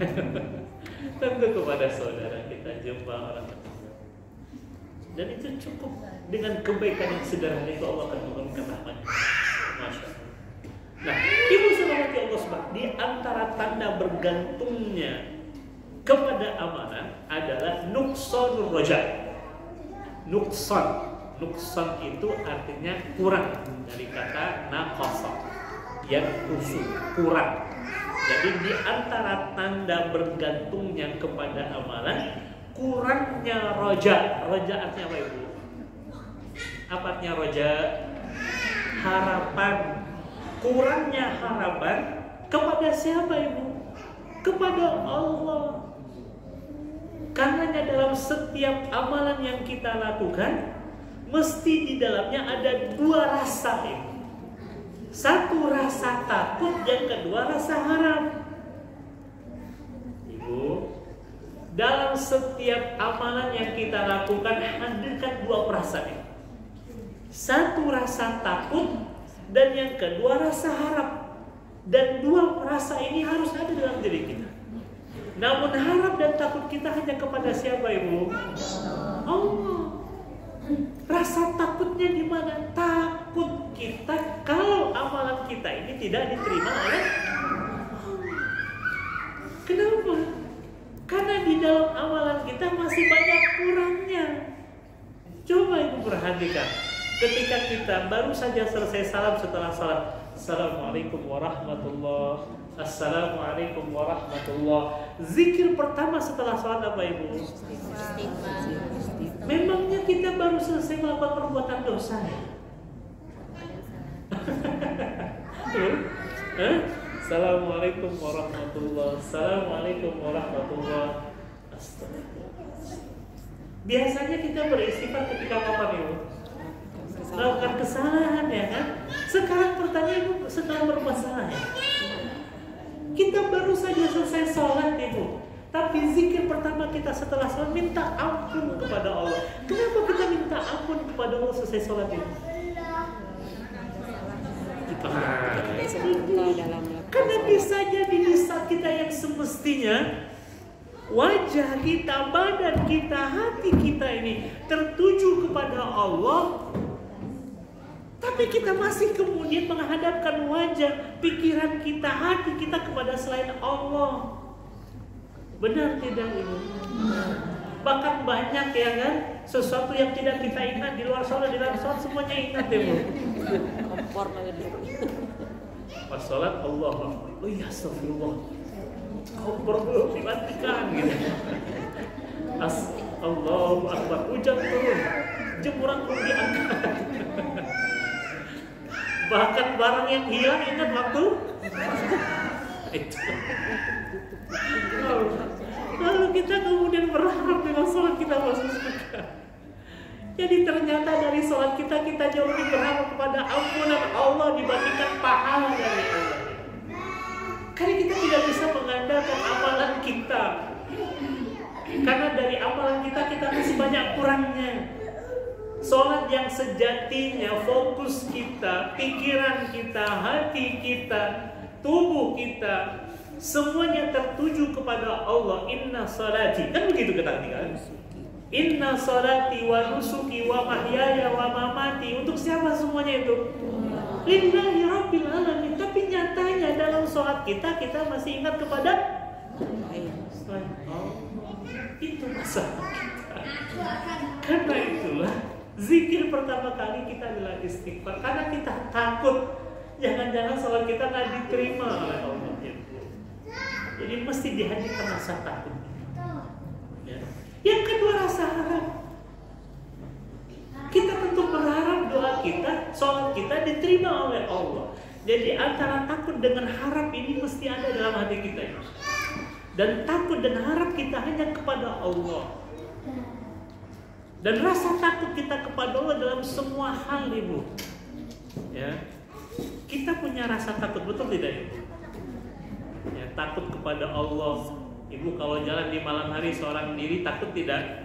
Tentu kepada saudara kita jumpa orang tersebut. Dan itu cukup dengan kebaikan yang sederhana itu Allah akan menurunkan rahmatnya. Masya Allah. Nah, ibu saudara Allah SWT, di antara tanda bergantungnya kepada amalan adalah nuqsanur raja. Nuqsan itu artinya kurang, dari kata naqasa, yang kusur, kurang. Jadi di antara tanda bergantungnya kepada amalan, kurangnya roja. Roja artinya apa ibu? Apa artinya roja? Harapan. Kurangnya harapan kepada siapa ibu? Kepada Allah. Karena dalam setiap amalan yang kita lakukan, mesti di dalamnya ada 2 rasa ibu. Satu rasa takut, yang kedua rasa harap. Ibu, dalam setiap amalan yang kita lakukan hadirkan 2 perasaan. Satu rasa takut dan yang kedua rasa harap. Dan 2 rasa ini harus ada dalam diri kita. Namun harap dan takut kita hanya kepada siapa ibu? Allah. Rasa takutnya di mana? Takut kita kalau amalan kita ini tidak diterima oleh Allah. Kenapa? Karena di dalam amalan kita masih banyak kurangnya. Coba ibu perhatikan, ketika kita baru saja selesai salam setelah salat, Assalamualaikum warahmatullah, Assalamualaikum warahmatullah. Zikir pertama setelah salat apa ibu? Memangnya kita baru selesai melakukan perbuatan dosa ya? Assalamualaikum warahmatullah, Assalamualaikum warahmatullah. Astagfirullah. Biasanya kita beristighfar ketika kapan ibu? Melakukan kesalahan ya kan? Sekarang pertanyaan ibu, setelah berbuat salah ya? Kita baru saja selesai sholat ibu. Tapi zikir pertama kita setelah sholat minta ampun kepada Allah. Kenapa kita minta ampun kepada Allah selesai sholat ini? Karena bisa jadi di saat kita yang semestinya wajah kita, badan kita, hati kita ini tertuju kepada Allah, tapi kita masih kemudian menghadapkan wajah, pikiran kita, hati kita kepada selain Allah. Benar tidak Ibu? Bahkan banyak ya kan, sesuatu yang tidak kita ingat di luar sholat, di dalam sholat semuanya ingat ya Bu. Pas sholat Allah, oh ya astagfirullah, kompor belum dimatikan gitu. Allahu Akbar, hujan turun, jemuran belum diangkat. Bahkan barang yang hilang ingat waktu itu. Lalu kita kemudian berharap dengan sholat kita masuk surga. Jadi ternyata dari sholat kita jauh lebih berharap kepada ampunan Allah dibandingkan pahala dari Allah. Karena kita tidak bisa mengandalkan amalan kita. Karena dari amalan kita masih banyak kurangnya. Sholat yang sejatinya fokus kita, pikiran kita, hati kita, tubuh kita, semuanya tertuju kepada Allah. Inna sholati, kan begitu kata kan? Inna sholati wa nusuki wa mahyaya wa mamati. Untuk siapa semuanya itu? Lillahi rabbil alamin. Tapi nyatanya dalam sholat kita masih ingat kepada selain Allah. Itu masalah kita. Karena itulah zikir pertama kali kita adalah istighfar. Karena kita takut jangan-jangan sholat kita nggak diterima oleh Allah. Jadi mesti dihadirkan rasa takut. Ya. Yang kedua rasa harap. Kita tentu berharap doa kita, sholat kita diterima oleh Allah. Jadi antara takut dengan harap ini mesti ada dalam hati kita. Dan takut dan harap kita hanya kepada Allah. Dan rasa takut kita kepada Allah dalam semua hal Ibu. Ya. Kita punya rasa takut, betul tidak Ibu? Ya, takut kepada Allah. Ibu kalau jalan di malam hari seorang diri takut tidak?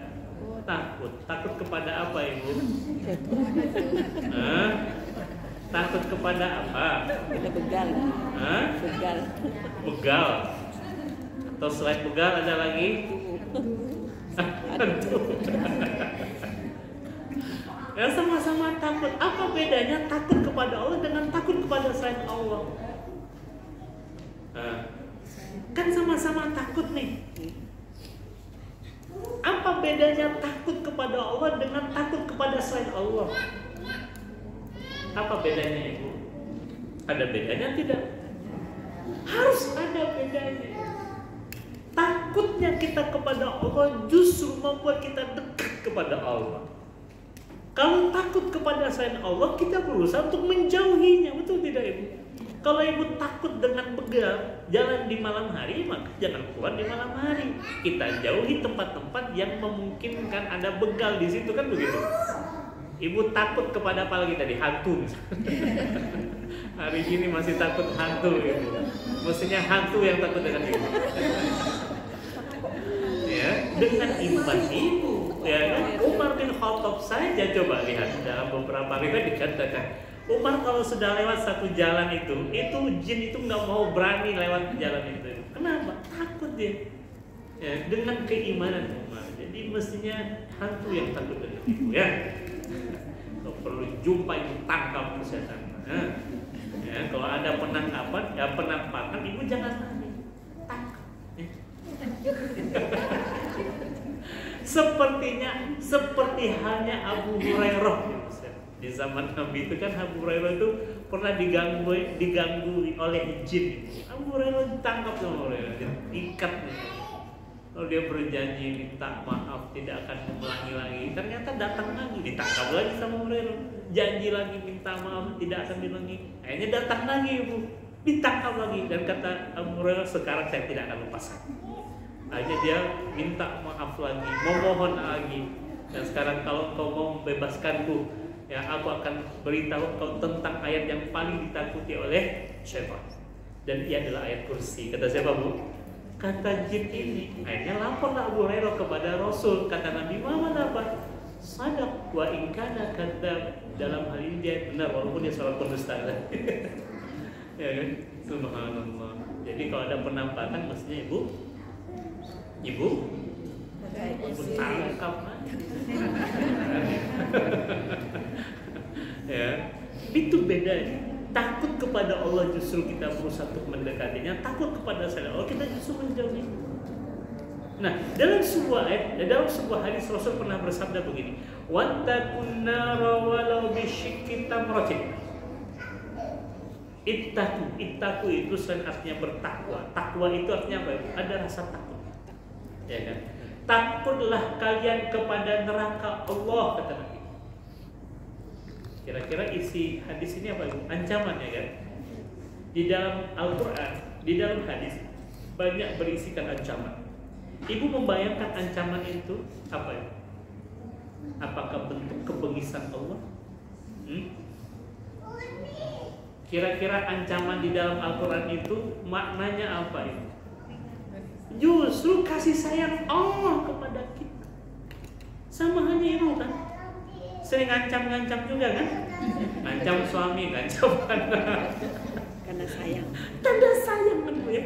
Takut. Takut kepada apa Ibu? Takut kepada apa? Kita begal. Begal. Begal. Atau selain begal ada lagi? Ya sama-sama takut. Apa bedanya takut kepada Allah dengan takut kepada selain Allah? Kan sama-sama takut nih. Apa bedanya takut kepada Allah dengan takut kepada selain Allah? Apa bedanya Ibu? Ada bedanya tidak? Harus ada bedanya. Takutnya kita kepada Allah justru membuat kita dekat kepada Allah. Kalau takut kepada selain Allah, kita berusaha untuk menjauhinya, betul tidak Ibu? Kalau Ibu takut dengan begal jalan di malam hari, maka jangan keluar di malam hari. Kita jauhi tempat-tempat yang memungkinkan ada begal di situ, kan begitu? Ibu takut kepada apa lagi tadi? Hantu. Hari ini masih takut hantu Ibu. Mestinya hantu yang takut dengan Ibu. Ya, dengan iman Ibu. Ya kan? Umar bin Khattab saja coba lihat dalam beberapa riwayat dikatakan Umar kalau sudah lewat satu jalan itu jin itu nggak mau berani lewat jalan itu. Kenapa? Takut dia. Ya, dengan keimanan Umar. Jadi mestinya hantu yang takut dengan Ibu ya. Kalau perlu jumpa Ibu tangkap setan. Ya, kalau ada penangkapan, ya penampakan Ibu jangan lari. Tangkap. Seperti halnya Abu Hurairah. Di zaman Nabi itu kan Abu Hurairah itu pernah diganggu oleh jin. Abu Hurairah ditangkap sama Hurairah, diikat. Lalu dia berjanji minta maaf tidak akan mengulangi lagi. Ternyata datang lagi, ditangkap lagi sama Hurairah. Janji lagi minta maaf tidak akan diulangi. Akhirnya datang lagi Ibu, ditangkap lagi dan kata Abu Hurairah sekarang saya tidak akan lepaskan. Akhirnya dia minta maaf lagi, memohon lagi. Dan sekarang kalau kau mau membebaskanku, ya aku akan beritahu kau tentang ayat yang paling ditakuti oleh syaitan. Dan ia adalah ayat kursi. Kata siapa Bu? Kata jin ini, akhirnya laporlah Abu Hurairah kepada Rasul. Kata Nabi Muhammad apa? Sadaq wa in kana kadzab. Dalam hal ini dia benar walaupun dia seorang pendusta. Ya kan? Subhanallah. Jadi kalau ada penampakan mestinya ibu tangkap. Ya, itu bedanya. Takut kepada Allah justru kita berusaha untuk mendekatinya, takut kepada selain Allah kita justru menjauhi. Nah, dalam sebuah ayat, dalam sebuah hadis Rasul pernah bersabda begini, wattaqun nara walau bisyikki tamratin. Ittaqu itu selain artinya bertakwa. Takwa itu artinya apa? Ada rasa takut. Ya kan? Takutlah kalian kepada neraka Allah, kata Nabi. Kira-kira isi hadis ini apa? Ancaman, ya kan? Di dalam Al-Quran, di dalam hadis banyak berisikan ancaman. Ibu membayangkan ancaman itu apa ya? Apakah bentuk kebengisan Allah? Kira-kira ancaman di dalam Al-Quran itu maknanya apa itu? Justru kasih sayang Allah kepada kita. Sama hanya itu kan? Sering ngancam-ngancam juga kan? Ngancam suami, ngancam anak. Karena sayang. Tanda sayang kan Bu ya?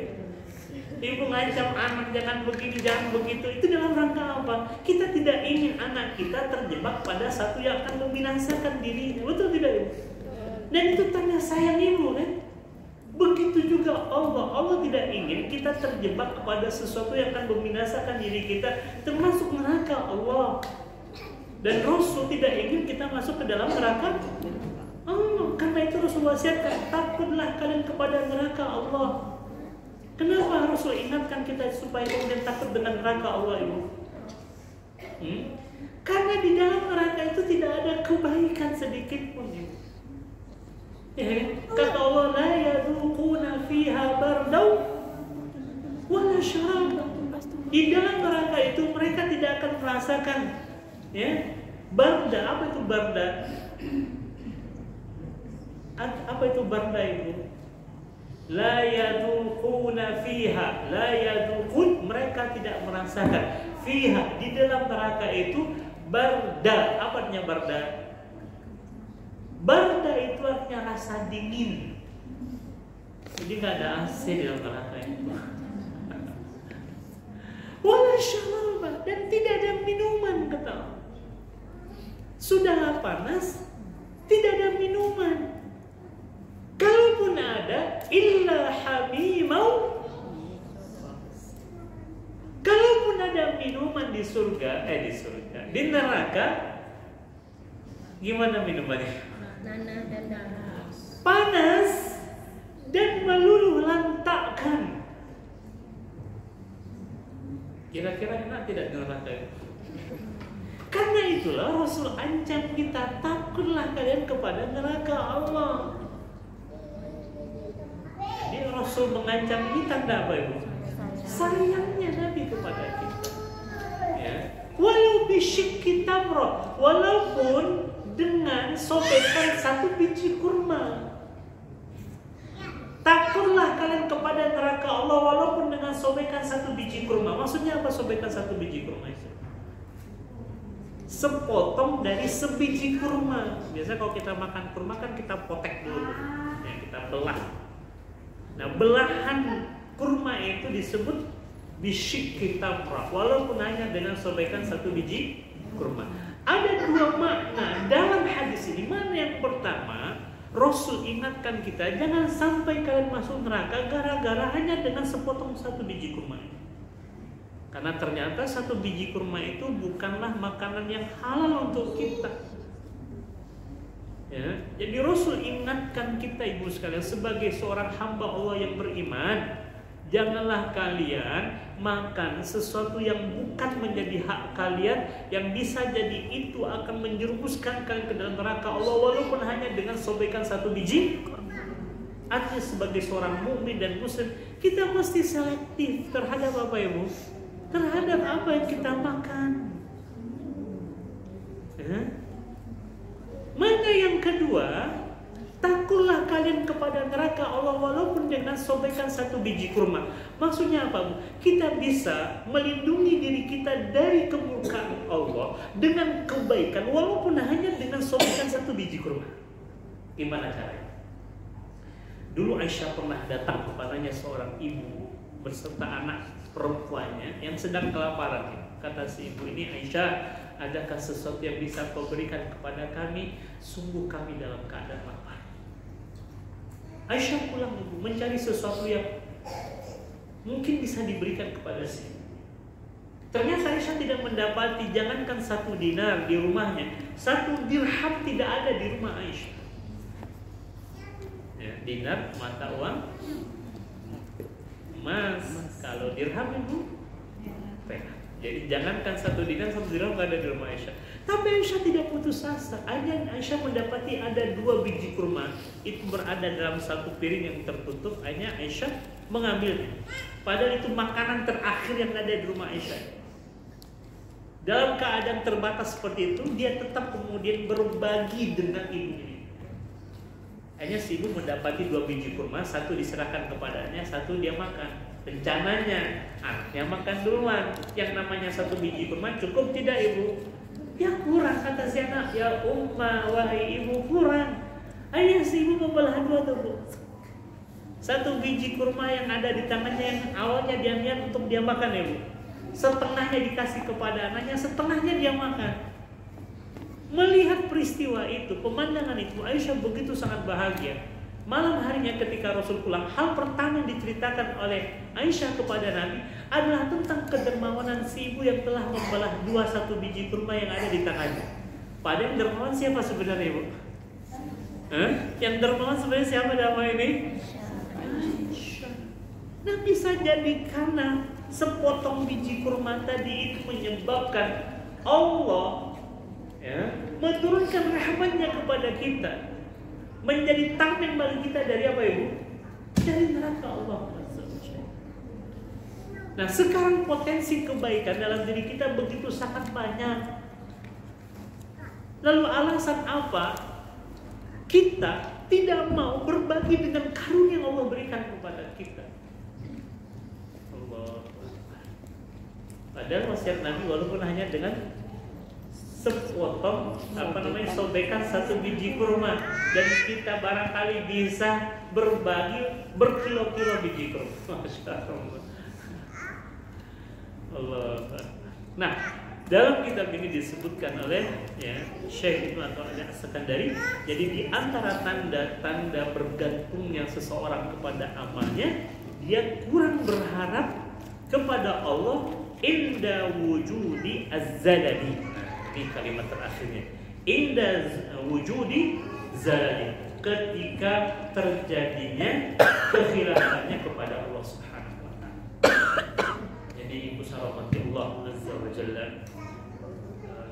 Ibu ngancam anak jangan begini, jangan begitu. Itu dalam rangka apa? Kita tidak ingin anak kita terjebak pada satu yang akan membinasakan dirinya. Betul tidak Ibu? Dan itu tanda sayang Ibu kan? Begitu juga Allah tidak ingin kita terjebak kepada sesuatu yang akan membinasakan diri kita, termasuk neraka Allah. Dan Rasul tidak ingin kita masuk ke dalam neraka Allah. Karena itu Rasul wasiatkan, takutlah kalian kepada neraka Allah. Kenapa Rasul ingatkan kita supaya kemudian takut dengan neraka Allah, Ibu? Karena di dalam neraka itu tidak ada kebaikan sedikit pun, Ibu. Ya, kata Allah, la yadzuquna fiha bardaw wala syarab. Di dalam neraka itu mereka tidak akan merasakan barda. Apa itu barda? Apa itu barda itu? La yadzuquna fiha, la yadzuqun, mereka tidak merasakan fiha, di dalam neraka itu barda. Apa artinya barda? Barda itu artinya rasa dingin. Jadi nggak ada AC di dalam neraka itu. Wala syaraba, dan tidak ada minuman, kata Allah. Sudah panas, tidak ada minuman. Kalaupun ada, illa hamimau. Kalaupun ada minuman di surga, di neraka, gimana minumannya? Nanah dan darah. Panas dan meluluh lantakkan. Kira-kira enak tidak di neraka itu? Karena itulah Rasul ancam kita, takutlah kalian kepada neraka Allah. Jadi Rasul mengancam ini tanda apa Ibu? Sayangnya Nabi kepada kita. Ya. Walau bisyikki tamrah, walaupun dengan sobekan satu biji kurma. Takutlah kalian kepada neraka Allah walaupun dengan sobekan satu biji kurma. Maksudnya apa sobekan satu biji kurma itu? Sepotong dari sebiji kurma. Biasanya kalau kita makan kurma kan kita potek dulu, ya, kita belah. Nah, belahan kurma itu disebut bisyikki tamrah, walaupun hanya dengan sobekan satu biji kurma. Ada dua makna dalam hadis ini. Mana yang pertama, Rasul ingatkan kita jangan sampai kalian masuk neraka gara-gara hanya dengan sepotong satu biji kurma ini. Karena ternyata satu biji kurma itu bukanlah makanan yang halal untuk kita. Ya, jadi Rasul ingatkan kita Ibu sekalian sebagai seorang hamba Allah yang beriman, janganlah kalian makan sesuatu yang bukan menjadi hak kalian, yang bisa jadi itu akan menjerumuskan kalian ke dalam neraka Allah walaupun hanya dengan sobekan satu biji. Artinya sebagai seorang mukmin dan muslim kita mesti selektif terhadap apa Ibu? Terhadap apa yang kita makan. Mana yang kedua, takutlah kalian kepada neraka Allah walaupun dengan sobekan satu biji kurma. Maksudnya apa, Bu? Kita bisa melindungi diri kita dari kemurkaan Allah dengan kebaikan walaupun hanya dengan sobekan satu biji kurma. Gimana caranya? Dulu Aisyah pernah datang kepadanya seorang ibu berserta anak perempuannya yang sedang kelaparan. Kata si ibu ini, Aisyah, adakah sesuatu yang bisa kau berikan kepada kami? Sungguh kami dalam keadaan lapar. Aisyah pulang ibu mencari sesuatu yang mungkin bisa diberikan kepada si ibu. Ternyata Aisyah tidak mendapati, jangankan 1 dinar di rumahnya, 1 dirham tidak ada di rumah Aisyah. Ya, dinar mata uang emas, kalau dirham itu perak. Jadi jangankan 1 dinar, 1 dirham nggak ada di rumah Aisyah. Tapi Aisyah tidak putus asa. Aisyah mendapati ada 2 biji kurma, itu berada dalam 1 piring yang tertutup. Akhirnya Aisyah mengambilnya. Padahal itu makanan terakhir yang ada di rumah Aisyah. Dalam keadaan terbatas seperti itu, dia tetap kemudian berbagi dengan ibunya. Akhirnya si ibu mendapati 2 biji kurma, 1 diserahkan kepadanya, 1 dia makan. Rencananya anaknya makan duluan. Yang namanya 1 biji kurma cukup tidak ibu? Ya kurang, kata si anak. Ya Ummah, wahai ibu, kurang. Akhirnya si ibu membelah 2 tuh, Bu. 1 biji kurma yang ada di tangannya yang awalnya dia niat untuk dia makan ya Bu, setengahnya dikasih kepada anaknya, setengahnya dia makan. Melihat peristiwa itu, pemandangan itu, Aisyah begitu sangat bahagia. Malam harinya ketika Rasul pulang, hal pertama yang diceritakan oleh Aisyah kepada Nabi adalah tentang kedermawanan si ibu yang telah membelah 1 biji kurma yang ada di tangannya. Padahal yang dermawan siapa sebenarnya ibu? Yang dermawan sebenarnya siapa dalam hal ini? Aisyah. Nah bisa jadi karena sepotong biji kurma tadi itu menyebabkan Allah menurunkan rahmatnya kepada kita, menjadi tameng bagi kita dari apa ibu? Dari neraka Allah. Nah sekarang potensi kebaikan dalam diri kita begitu sangat banyak. Lalu alasan apa kita tidak mau berbagi dengan karunia yang Allah berikan kepada kita? Allah. Padahal wasiat Nabi walaupun hanya dengan sepotong sobekan 1 biji kurma, dan kita barangkali bisa berbagi berkilo-kilo biji kurma. Masya Allah. Nah, dalam kitab ini disebutkan oleh Syekh Ibnu As-Sakandari, jadi di antara tanda-tanda bergantungnya seseorang kepada amalnya, dia kurang berharap kepada Allah inda wujudi az-zalali. Ini kalimat terakhirnya, inda wujudi zalali, ketika terjadinya kekhilafannya kepada Allah Subhanahu wa taala. Jadi ibu sarafati Allah azza wa jalla,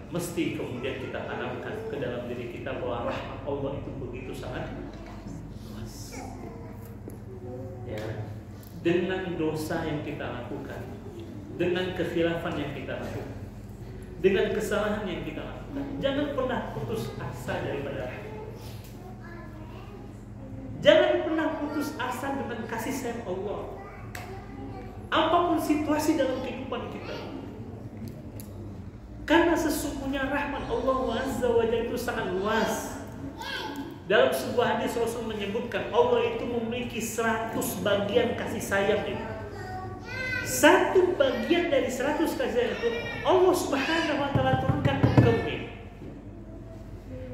mesti kemudian kita tanamkan ke dalam diri kita bahwa rahmat Allah itu begitu sangat luas. Ya, dengan dosa yang kita lakukan, dengan kekhilafan yang kita lakukan, dengan kesalahan yang kita lakukan, jangan pernah putus asa daripada rahmat. Jangan pernah putus asa dengan kasih sayang Allah. Apapun situasi dalam kehidupan kita, karena sesungguhnya rahmat Allah Azza wa Jalla itu sangat luas. Dalam sebuah hadis Rasul menyebutkan Allah itu memiliki 100 bagian kasih sayang itu. 1 bagian dari 100 kasih sayang itu Allah Subhanahu wa taala turunkan ke bumi.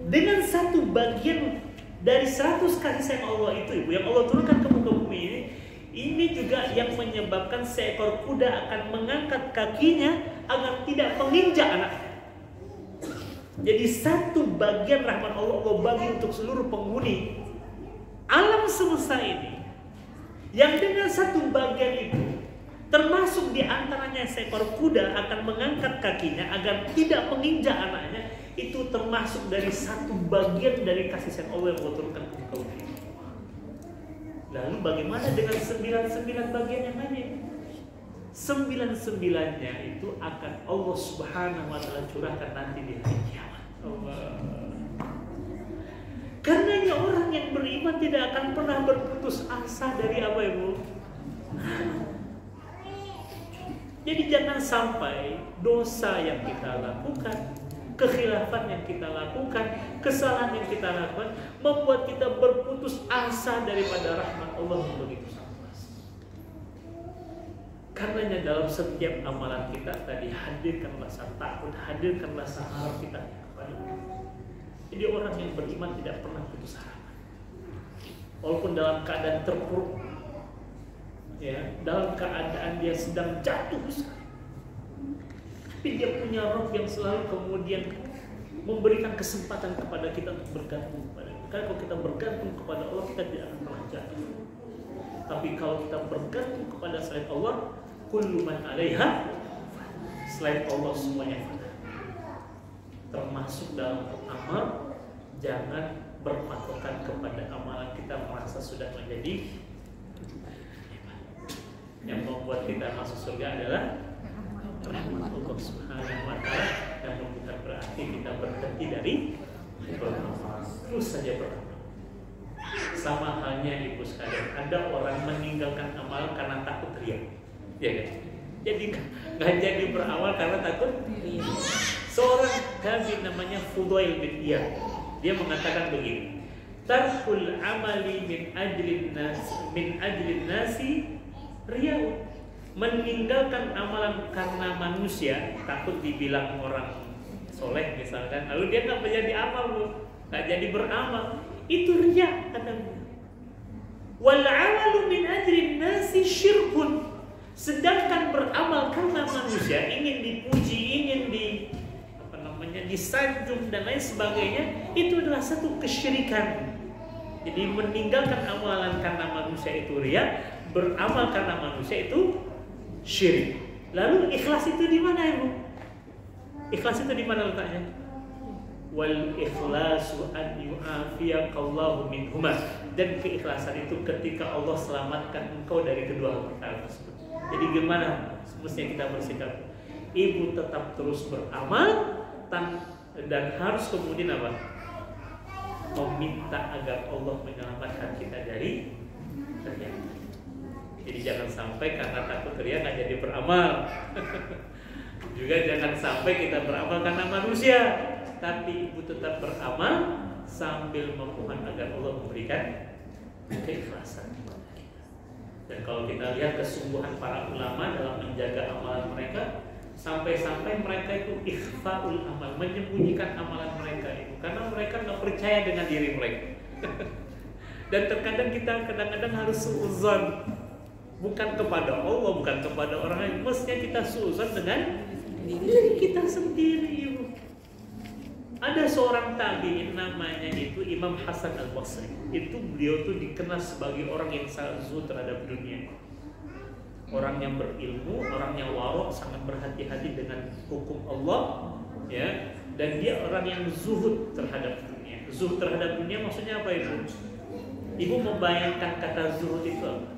Dengan 1 bagian dari 100 kasih sayang Allah itu ibu yang Allah turunkan ke muka bumi ini juga yang menyebabkan seekor kuda akan mengangkat kakinya agar tidak menginjak anaknya. Jadi 1 bagian rahmat Allah bagi untuk seluruh penghuni alam semesta ini, yang dengan 1 bagian itu termasuk diantaranya seekor kuda akan mengangkat kakinya agar tidak menginjak anaknya, itu termasuk dari 1 bagian dari kasih sayang Allah yang turunkan ke muka bumi. Lalu bagaimana dengan 99 bagian yang lain? 99-nya itu akan Allah Subhanahu wa taala curahkan nanti di hari kiamat. Allah. Karenanya orang Orang yang beriman tidak akan pernah berputus asa dari apa, Ibu? Jadi jangan sampai dosa yang kita lakukan, kekhilafan yang kita lakukan, kesalahan yang kita lakukan membuat kita berputus asa daripada rahmat Allah yang begitu sangat. Karenanya dalam setiap amalan kita tadi hadirkan rasa takut, hadirkan rasa harap kita kepada Allah. Jadi orang yang beriman tidak pernah putus harapan. Walaupun dalam keadaan terpuruk, ya, dalam keadaan dia sedang jatuh sekali, tapi dia punya Rabb yang selalu kemudian memberikan kesempatan kepada kita untuk bergantung kepada Dia. Karena kalau kita bergantung kepada Allah, kita tidak akan pernah jatuh. Tapi kalau kita bergantung kepada selain Allah, kullu man 'alaiha, selain Allah semuanya fana. Termasuk dalam amal, jangan berpatokan kepada amalan kita merasa sudah menjadi hebat. Yang membuat kita masuk surga adalah rahmat Allah Subhanahu wa Ta'ala, dan bukan berarti kita berhenti dari beramal, terus saja beramal. Sama halnya ibu sekalian, ada orang meninggalkan amal karena takut riya, ya kan? Jadi nggak jadi beramal karena takut riya. Seorang tabi namanya Fudail bin Iyad, dia mengatakan begini: tarkul amali min ajlin nasi riya'un. Meninggalkan amalan karena manusia, takut dibilang orang soleh misalkan, lalu dia nggak menjadi amal, nggak jadi beramal, itu riya katanya. Wal amalu min ajlin nasi syirkun. Sedangkan beramal karena manusia, ingin dipuji, ingin disanjung dan lain sebagainya, itu adalah satu kesyirikan. Jadi meninggalkan amalan karena manusia itu riya, beramal karena manusia itu syirik. Lalu ikhlas itu di mana, Ibu? Ikhlas itu di mana letaknya? Wal ikhlasu an yu'afiyaqallahu minhuma. Dan keikhlasan itu ketika Allah selamatkan engkau dari kedua perkara tersebut. Jadi gimana semestinya kita bersikap? Ibu tetap terus beramal dan harus kemudian apa? Meminta agar Allah menyelamatkan kita dari riya. Jadi jangan sampai karena takut riya nggak jadi beramal. Juga jangan sampai kita beramal karena manusia, tapi ibu tetap beramal sambil memohon agar Allah memberikan keikhlasan. Dan kalau kita lihat kesungguhan para ulama dalam menjaga amalan mereka, sampai-sampai mereka itu ikhfaul amal, menyembunyikan amalan mereka itu, karena mereka nggak percaya dengan diri mereka. Dan terkadang kita kadang-kadang harus suudzon, bukan kepada Allah, bukan kepada orang lain, mestinya kita suudzon dengan diri kita sendiri. Ibu. Ada seorang tabi'in namanya itu Imam Hasan Al-Basri. Itu beliau tuh dikenal sebagai orang yang sangat zuhud terhadap dunia. Orang yang berilmu, orang yang warok, sangat berhati-hati dengan hukum Allah, ya. Dan dia orang yang zuhud terhadap dunia. Zuhud terhadap dunia maksudnya apa, Ibu? Ibu membayangkan kata zuhud itu apa?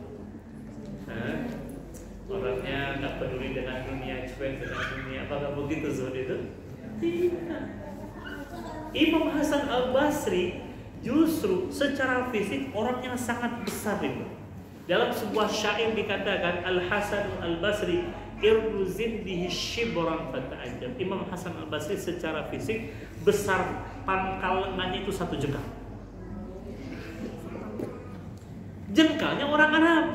Orangnya nggak peduli dengan dunia, cuek dengan dunia. Apakah begitu zuhud itu? Tidak. Imam Hasan Al-Basri justru secara fisik orang yang sangat besar, Ibu. Dalam sebuah syair dikatakan Al-Hasan Al-Basri irruzin bihi shibran fata'ajab. Imam Hasan Al-Basri secara fisik besar, pangkal lengannya itu 1 jengkal. Jengkalnya orang Arab.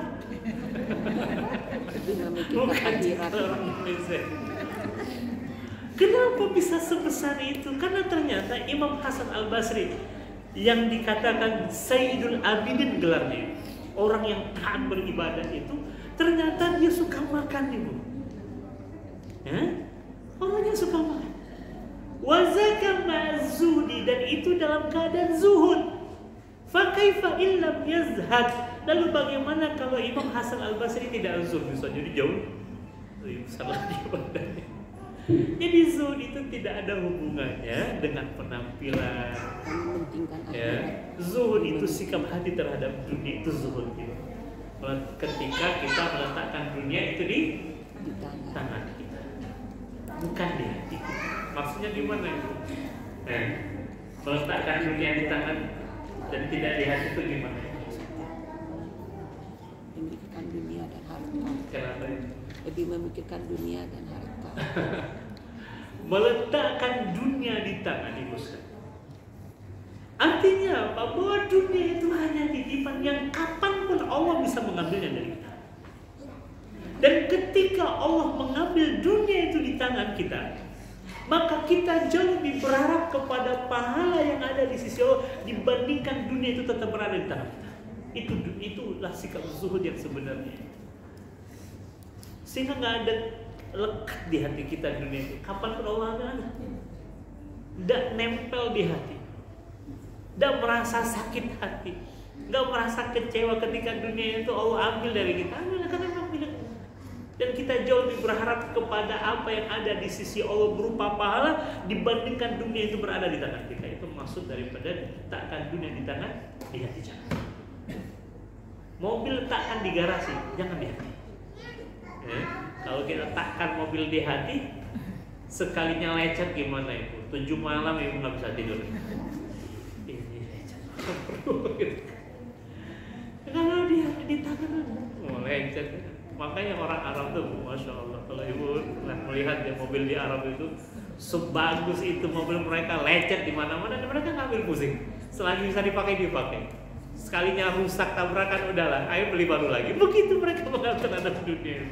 Bukan orang Indonesia. Kenapa bisa sebesar itu? Karena ternyata Imam Hasan Al-Basri yang dikatakan Sayyidul Abidin gelarnya, orang yang taat beribadah itu, ternyata dia suka makan, Ibu. Ya? Orang yang suka makan. Wazaka ma'zudi, dan itu dalam keadaan zuhud. Fa kaifa illam yazhad. Lalu bagaimana kalau Imam Hasan Al-Basri tidak zuhud? Bisa jadi jauh salah ibadahnya. Jadi zuhud itu tidak ada hubungannya dengan penampilan. Ya, zuhud itu sikap hati terhadap dunia, itu zuhud. Ketika kita meletakkan dunia itu di tangan kita, bukan di hati kita. Maksudnya gimana itu? Meletakkan dunia di tangan Dan tidak di hati itu gimana? Memikirkan dunia dan harta. Kenapa? Lebih memikirkan dunia dan harta. Meletakkan dunia di tangan Ibu sekalian. Artinya apa? Bahwa dunia itu hanya titipan yang kapanpun Allah bisa mengambilnya dari kita. Dan ketika Allah mengambil dunia itu di tangan kita, maka kita jauh lebih berharap kepada pahala yang ada di sisi Allah dibandingkan dunia itu tetap berada di tangan kita. Itulah sikap zuhud yang sebenarnya. Sehingga nggak ada lekat di hati kita dunia itu. Kapan pun Allah ada, nggak nempel di hati, nggak merasa sakit hati, nggak merasa kecewa ketika dunia itu Allah ambil dari kita. Dan kita jauh lebih berharap kepada apa yang ada di sisi Allah berupa pahala dibandingkan dunia itu berada di tangan kita. Itu maksud daripada letakkan dunia di tangan, di hati jangan. Mobil letakkan di garasi, jangan di hati. Kalau kita letakkan mobil di hati, sekalinya lecet gimana Ibu? 7 malam Ibu nggak bisa tidur. Ini lecet. Kalau dia di tangan, mau lecet. Makanya orang Arab tuh, Masya Allah, kalau Ibu melihat ya mobil di Arab itu sebagus itu mobil mereka, lecet di mana-mana dan mereka ngambil pusing. Selagi bisa dipakai. Sekalinya rusak tabrakan udahlah, ayo beli baru lagi. Begitu mereka mengatur anak dunia.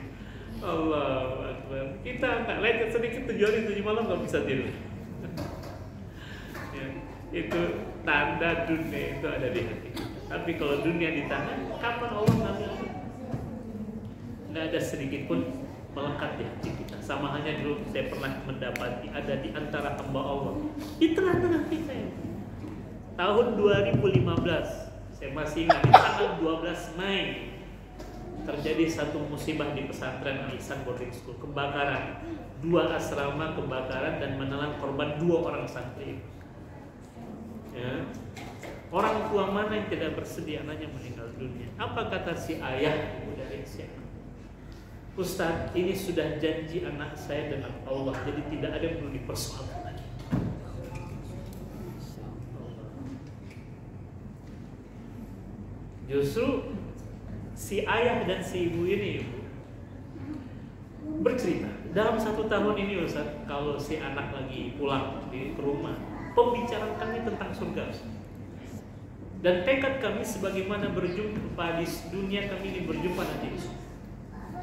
Allahu Akbar. Kita nggak lecet sedikit 7 hari 7 malam nggak bisa tidur. Ya, itu tanda dunia itu ada di hati. Tapi kalau dunia di tangan, kapan Allah ngambil? Nggak ada sedikit pun melekat di hati kita. Sama hanya dulu saya pernah mendapati ada di antara hamba Allah di tengah-tengah kita ya. Tahun 2015 saya masih ingat tanggal 12 Mei terjadi satu musibah di pesantren Al-Ihsan Boarding School, kebakaran 2 asrama kebakaran dan menelan korban 2 orang santri ya. Orang tua mana yang tidak bersedia anaknya meninggal dunia? Apa kata si ayah ibu dari si anak? Ustaz, ini sudah janji anak saya dengan Allah, jadi tidak ada yang perlu dipersoalkan lagi. Justru si ayah dan si ibu ini bercerita dalam 1 tahun ini Ustaz, kalau si anak lagi pulang ke rumah, pembicaraan kami tentang surga dan tekad kami sebagaimana berjumpa di dunia, kami ini berjumpa nanti di surga.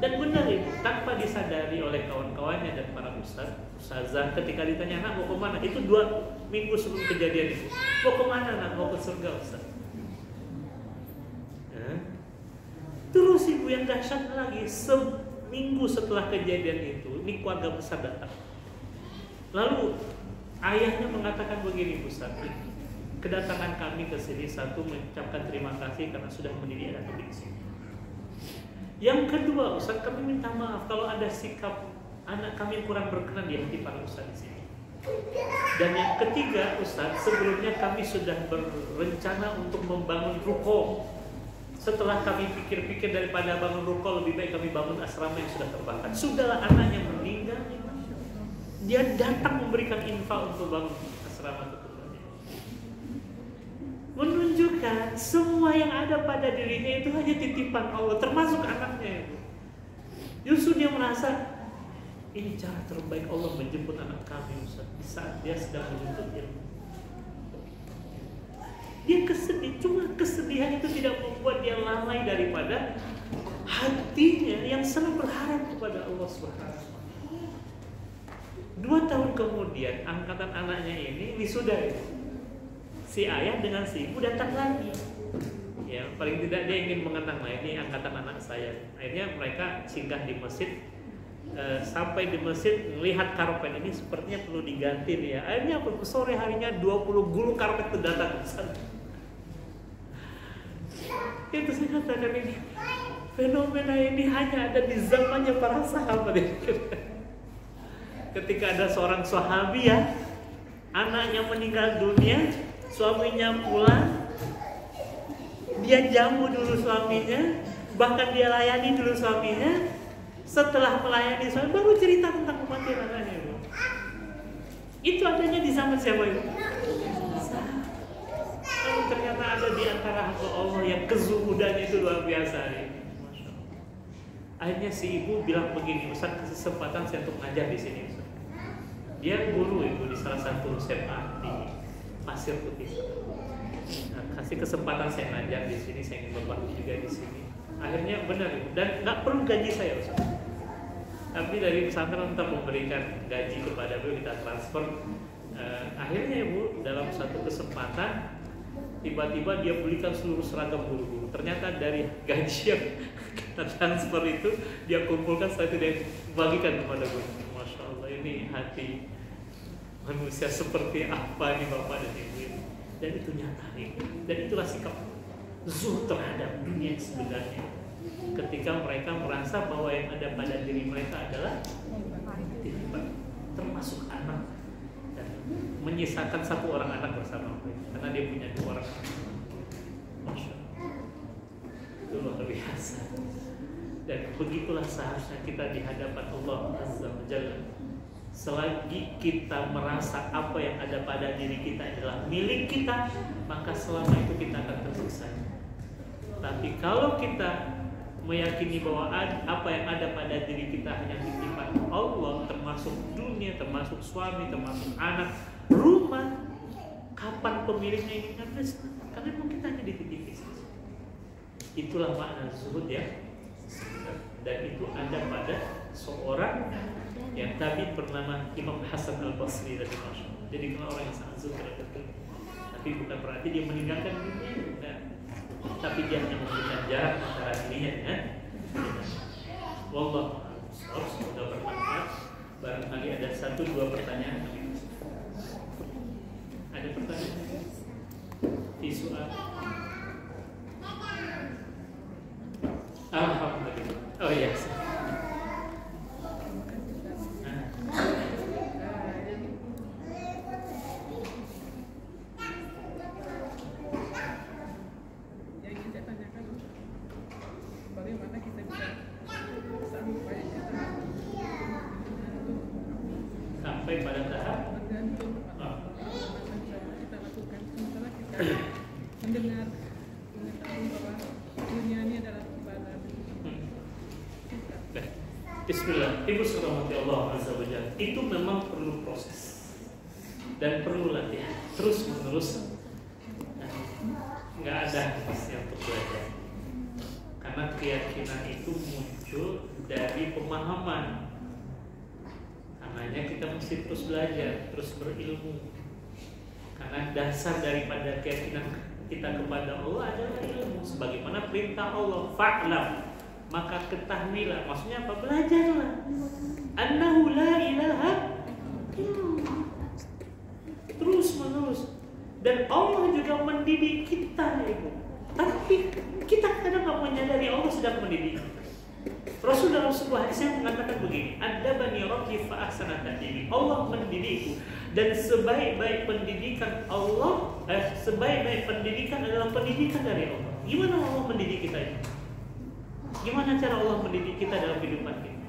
Dan benar itu, tanpa disadari oleh kawan-kawannya dan para ustazah, ketika ditanya anak mau kemana, itu 2 minggu sebelum kejadian itu, mau kemana anak, mau ke surga Ustaz. Terus ibu yang dahsyat lagi, seminggu setelah kejadian itu, ini keluarga besar datang. Lalu ayahnya mengatakan begini, Ustaz, kedatangan kami ke sini satu mengucapkan terima kasih karena sudah mendidik anak kami di sini. Yang kedua, Ustaz, kami minta maaf kalau ada sikap anak kami kurang berkenan di hati para Ustaz di sini. Dan yang ketiga, Ustaz, sebelumnya kami sudah berencana untuk membangun ruko. Setelah kami pikir-pikir daripada bangun ruko, lebih baik kami bangun asrama yang sudah terbakar. Sudahlah anaknya meninggal, dia datang memberikan infak untuk bangun asrama itu. Menunjukkan semua yang ada pada dirinya itu hanya titipan Allah, termasuk anaknya itu. Justru dia merasa ini cara terbaik Allah menjemput anak kami Ustaz, di saat dia sedang menuntut ilmu. Dia kesedih, cuma kesedihan itu tidak membuat dia lalai daripada hatinya yang selalu berharap kepada Allah Subhanahu. 2 tahun kemudian angkatan anaknya ini wisuda. Si ayah dengan si ibu datang lagi. Ya, paling tidak dia ingin mengenang lah ini angkatan anak saya. Akhirnya mereka singgah di masjid. Sampai di masjid melihat karpet ini sepertinya perlu diganti nih ya. Akhirnya sore harinya 20 gulung karpet itu datang. Itu saya katakan ini fenomena ini hanya ada di zamannya para sahabat. Ketika ada seorang sahabi ya, anaknya meninggal dunia, suaminya pulang, dia jamu dulu suaminya, bahkan dia layani dulu suaminya. Setelah melayani suami, baru cerita tentang kematian anaknya. Itu adanya di zaman siapa itu? Namun ternyata ada di antara hamba Allah yang kezuhudannya itu luar biasa. Masya Allah. Akhirnya si ibu bilang begini, Ustaz, kesempatan saya untuk ngajar di sini. Ustaz. Dia guru ibu di salah satu SMA di Pasir Putih. Nah, kasih kesempatan saya ngajar di sini, saya ingin berbakti juga di sini. Akhirnya benar ibu, dan nggak perlu gaji saya Ustaz. Tapi dari pesantren tetap memberikan gaji kepada beliau, kita transfer. Akhirnya ibu dalam satu kesempatan tiba-tiba dia belikan seluruh seragam guru-guru. Ternyata dari gaji yang kita transfer itu dia kumpulkan, setelah itu dia bagikan kepada guru. Masya Allah, ini hati manusia seperti apa nih Bapak dan Ibu ini. Dan itu nyata nih. Dan itulah sikap zuhud terhadap dunia sebenarnya. Ketika mereka merasa bahwa yang ada pada diri mereka adalah titipan, termasuk anak, dan menyisakan satu orang anak bersama mereka karena dia punya 2 orang. Masya Allah, itu luar biasa. Dan begitulah seharusnya kita di hadapan Allah Azza wa Jalla. Selagi kita merasa apa yang ada pada diri kita adalah milik kita, maka selama itu kita akan tersiksa. Tapi kalau kita meyakini bahwa apa yang ada pada diri kita hanya titipan Allah, termasuk dunia, termasuk suami, termasuk anak, rumah, kapan pemiliknya ini ada, karena memang kita hanya dititipi. Itulah makna zuhud ya. Dan itu ada pada seorang yang tadi bernama Imam Hasan Al-Basri dari Masya. Jadi kalau orang yang sangat zuhud betul, tapi bukan berarti dia meninggalkan dunia, nah, tapi dia hanya memberikan jarak antara dirinya dengan Wallahu a'lam. Semoga bermanfaat. Barangkali ada 1-2 pertanyaan. Ada pertanyaan? Soal. Alhamdulillah. Oh iya. Sampai pada tahap mendengar bahwa dunia ini adalah ibadah. Bismillah, Ibu surahmati Allah Azza wa Jalla. Itu memang perlu proses dan perlu latihan terus menerus. Nggak ada habisnya untuk belajar, karena keyakinan itu muncul dari pemahaman. Karenanya kita mesti terus belajar, terus berilmu. Karena dasar daripada keyakinan kita kepada Allah adalah ilmu. Sebagaimana perintah Allah, fa'lam, maka ketahuilah. Maksudnya apa? Belajarlah. Annahu la ilaha illallah. Terus menerus. Dan Allah juga mendidik kita, Ibu. Tapi kita kadang nggak menyadari Allah sedang mendidik. Rasul dalam sebuah hadisnya mengatakan begini, Adabani Rabbi fa ahsana ta'dibi. Allah mendidikku, dan sebaik-baik pendidikan Allah, sebaik-baik pendidikan adalah pendidikan dari Allah. Gimana Allah mendidik kita ini? Gimana cara Allah mendidik kita dalam kehidupan kita?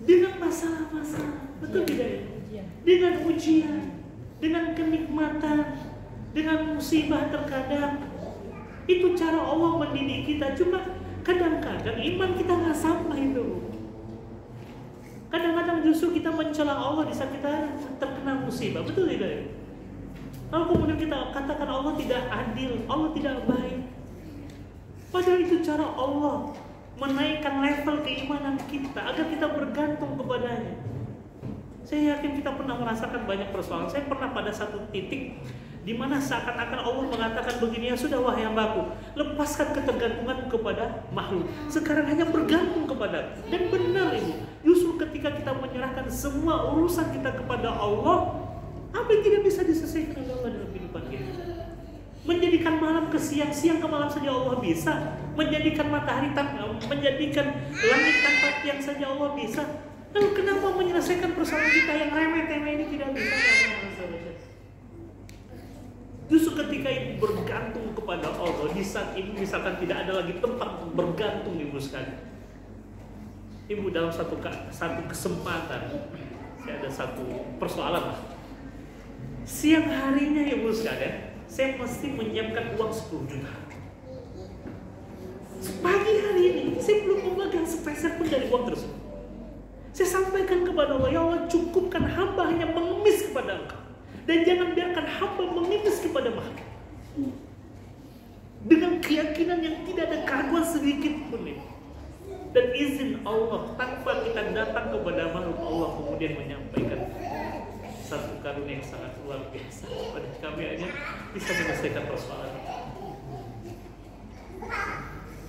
Dengan masalah-masalah, betul tidak? Dengan ujian, dengan kenikmatan, dengan musibah terkadang. Itu cara Allah mendidik kita. Cuma kadang-kadang iman kita nggak sampai itu. Kadang-kadang justru kita mencela Allah di saat kita terkena musibah, betul tidak? Lalu kemudian kita katakan Allah tidak adil, Allah tidak baik. Padahal itu cara Allah menaikkan level keimanan kita agar kita bergantung kepadanya. Saya yakin kita pernah merasakan banyak persoalan. Saya pernah pada satu titik di mana seakan-akan Allah mengatakan begini, ya sudah wahai hambaku, lepaskan ketergantungan kepada makhluk. Sekarang hanya bergantung kepada. Dan benar ini, justru ketika kita menyerahkan semua urusan kita kepada Allah, apa yang tidak bisa diselesaikan oleh Allah dalam kehidupan kita? Menjadikan malam ke siang, siang ke malam saja Allah bisa. Menjadikan matahari menjadikan langit tanpa tiang saja Allah bisa. Lalu kenapa menyelesaikan persoalan kita yang remeh-temeh ini tidak bisa? Justru ketika ibu bergantung kepada Allah, di saat ibu misalkan tidak ada lagi tempat untuk bergantung, ibu sekalian. Ibu dalam satu kesempatan, saya ada satu persoalan lah. Siang harinya ibu sekalian, saya mesti menyiapkan uang 10 juta. Pagi hari ini saya belum memegang sepeser pun dari uang tersebut. Saya sampaikan kepada Allah, ya Allah, cukupkan hamba hanya mengemis kepada Engkau, dan jangan biarkan hamba mengemis kepada makhluk. Dengan keyakinan yang tidak ada keraguan sedikit pun ini. Dan izin Allah, tanpa kita datang kepada makhluk, Allah kemudian menyampaikan satu karunia yang sangat luar biasa kepada kami, hanya bisa menyelesaikan persoalan itu.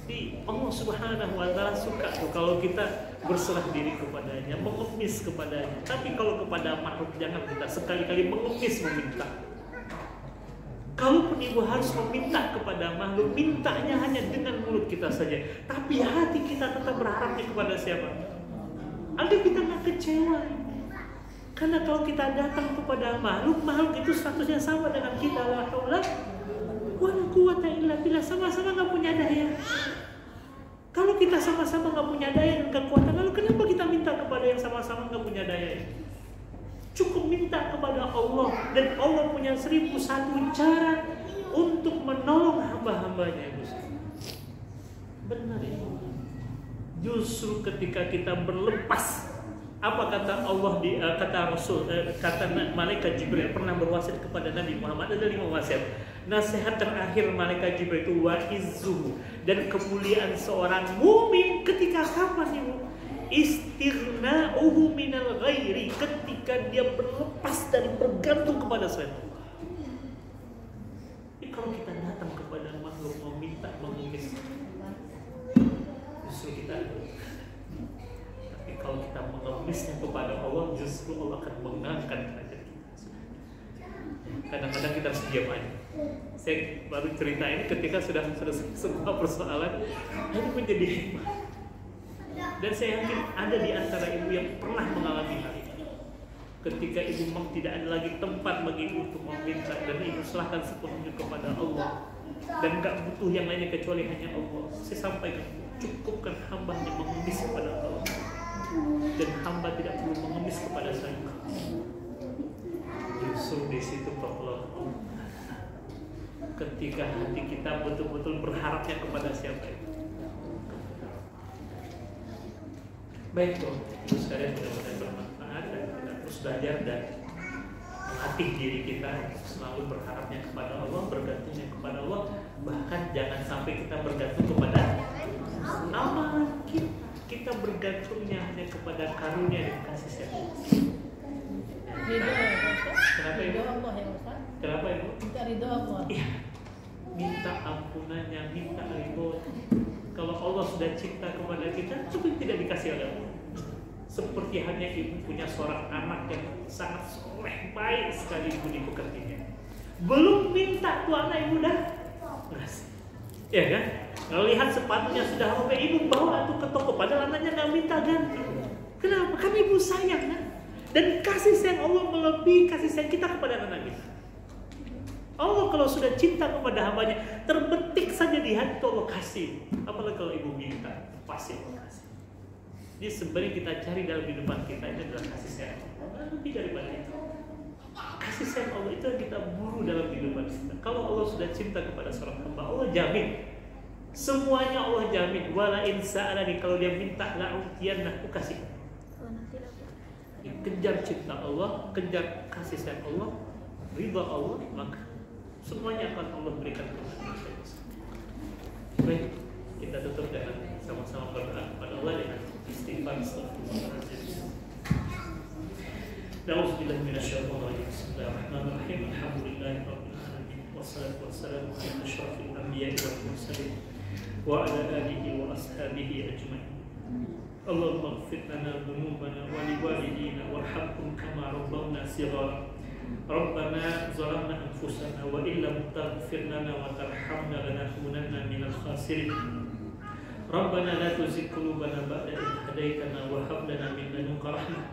Jadi Allah Subhanahu wa Ta'ala suka tuh kalau kita berserah diri kepadanya, mengemis kepadanya. Tapi kalau kepada makhluk jangan kita sekali-kali mengemis meminta. Kalaupun ibu harus meminta kepada makhluk, mintanya hanya dengan mulut kita saja, tapi hati kita tetap berharapnya kepada siapa? Agar kita nggak kecewa. Karena kalau kita datang kepada makhluk, makhluk itu statusnya sama dengan kita. La haula wala quwwata illa billah, sama-sama nggak punya daya. Kalau kita sama-sama nggak punya daya dan kekuatan, lalu kenapa kita minta kepada yang sama-sama nggak punya daya? Cukup minta kepada Allah, dan Allah punya 1001 cara untuk menolong hamba-hambanya. Benar ya. Justru ketika kita berlepas, apa kata Allah kata Rasul, kata malaikat Jibril pernah berwasiat kepada Nabi Muhammad, ada 5 wasiat. Nasihat terakhir malaikat Jibril itu wa izzuhu, dan kemuliaan seorang mukmin ketika kapan ibu? Istighna'uhu minal ghairi, ketika dia berlepas dari bergantung kepada selain Allah. Jadi kalau kita datang kepada makhluk meminta, mengemis, justru kita, tapi kalau kita mengemisnya kepada Allah, justru Allah akan mengangkat derajat kita. Kadang-kadang kita harus diam aja. Saya baru cerita ini ketika sudah selesai semua persoalan, ini menjadi hikmah. Dan saya yakin ada di antara ibu yang pernah mengalami hal ini. Ketika ibu memang tidak ada lagi tempat bagi ibu untuk meminta, dan ibu serahkan sepenuhnya kepada Allah, dan gak butuh yang lainnya kecuali hanya Allah. Saya sampaikan, cukupkan hamba hanya mengemis kepada Allah, dan hamba tidak perlu mengemis kepada saya. Justru di situ pertolongan Allah. Ketika hati kita betul-betul berharapnya kepada siapa itu. Baik tuh, terus kalian mudah-mudahan bermanfaat, dan kita terus belajar dan melatih diri kita selalu berharapnya kepada Allah, bergantungnya kepada Allah. Bahkan jangan sampai kita bergantung kepada amalan kita. Kita bergantungnya hanya kepada karunia dan kasih sayang. Kenapa ibu? Kenapa ibu? Minta ridho Allah. Iya, minta ampunannya, minta ridho. Kalau Allah sudah cinta kepada kita, cukup tidak dikasih oleh Allah. Seperti hanya ibu punya seorang anak yang sangat soleh, baik sekali ibu di pekertinya. Belum minta tuh anak ibu dah ngasih. Ya kan? Kalau lihat sepatunya sudah robek, ibu bawa tuh ke toko, padahal anaknya nggak minta ganti. Kenapa? Kan ibu sayang kan? Dan kasih sayang Allah melebihi kasih sayang kita kepada anak kita. Allah kalau sudah cinta kepada hambanya, terbetik saja di hati Allah kasih. Apalagi kalau ibu minta, pasti Allah kasih. Jadi sebenarnya kita cari dalam kehidupan kita ini adalah kasih sayang Allah. Lebih daripada itu, kasih sayang Allah itu yang kita buru dalam kehidupan kita. Kalau Allah sudah cinta kepada seorang hamba, Allah jamin. Semuanya Allah jamin. Wala in sa'alani, kalau dia minta la'utiyanna, aku kasih. Kejar cinta Allah, kejar kasih sayang Allah, ridha Allah, maka semuanya akan Allah berikan kepada kita. Baik, kita tutup dengan sama-sama berdoa kepada Allah dengan istighfar. Nauzubillahi minasyaitonir rajim. Bismillahirrahmanirrahim. Alhamdulillahirabbil alamin. Wassalatu wassalamu ala asyrafil anbiya'i wal mursalin wa ala alihi wa ashabihi ajma'in. Allahumma ighfir lana dhunubana wa liwalidina warhamhum kama rabbawna shighara. Rabbana zalamna anfusana wa illam taghfir lana wa tarhamna lanakunanna minal khasirin. Rabbana la tuzigh qulubana ba'da idh hadaytana wa hab lana min ladunka rahmah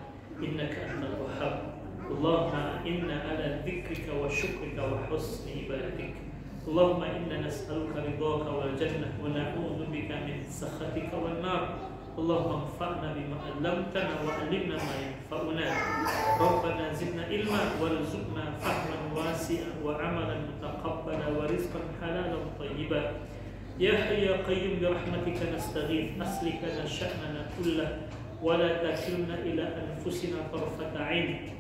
innaka antal wahhab. Allahumma inna ala dzikrika wa syukrika wa husni ibadatik. Allahumma inna nas'aluka ridhaka wal jannah wa na'udzu bika min sakhatika wan nar. Allahumma anfa'na bima 'allamtana wa 'allimna ma yanfa'una. Rabbana zidna ilma warzuqna fahman wasi'a wa amalan mutaqabbala wa rizqan halalan thayyiban. Ya Hayyu ya Qayyum bi rahmatika nastaghith aslih lana sya'nana kullah wa la takilna ila anfusina tarfata 'ain.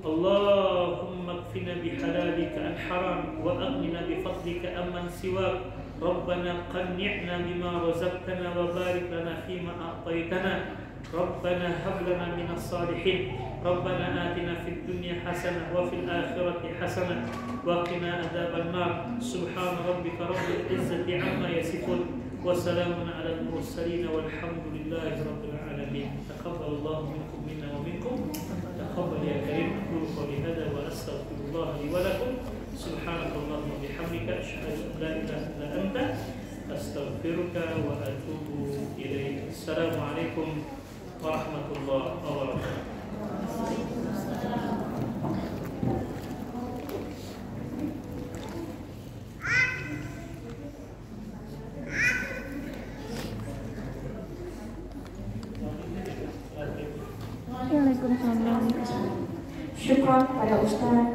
Allahumma kfina bihalalika an haram wa aghnina bifadlika amman siwak. Rabbana qanni'na bima razaqtana wa barik lana fima a'taytana. Rabbana hab lana minas salihin. Rabbana atina fid dunya hasanah wa fil akhirati hasanah wa qina adzaban nar. Subhana rabbika rabbil izzati amma yasifun wa salamun alal mursalin walhamdulillahi rabbil alamin. Taqabbalallahu minkum minna wa minkum. Taqabbal ya karim. Aqulu qawli hadha wa astaghfirullah li wa lakum. Subhanakallahumma wa bihamdika asyhadu an la ilaha illa anta astaghfiruka wa atubu ilaik. Assalamualaikum warahmatullahi wabarakatuh. Waalaikumsalam. Syukron pada Ustaz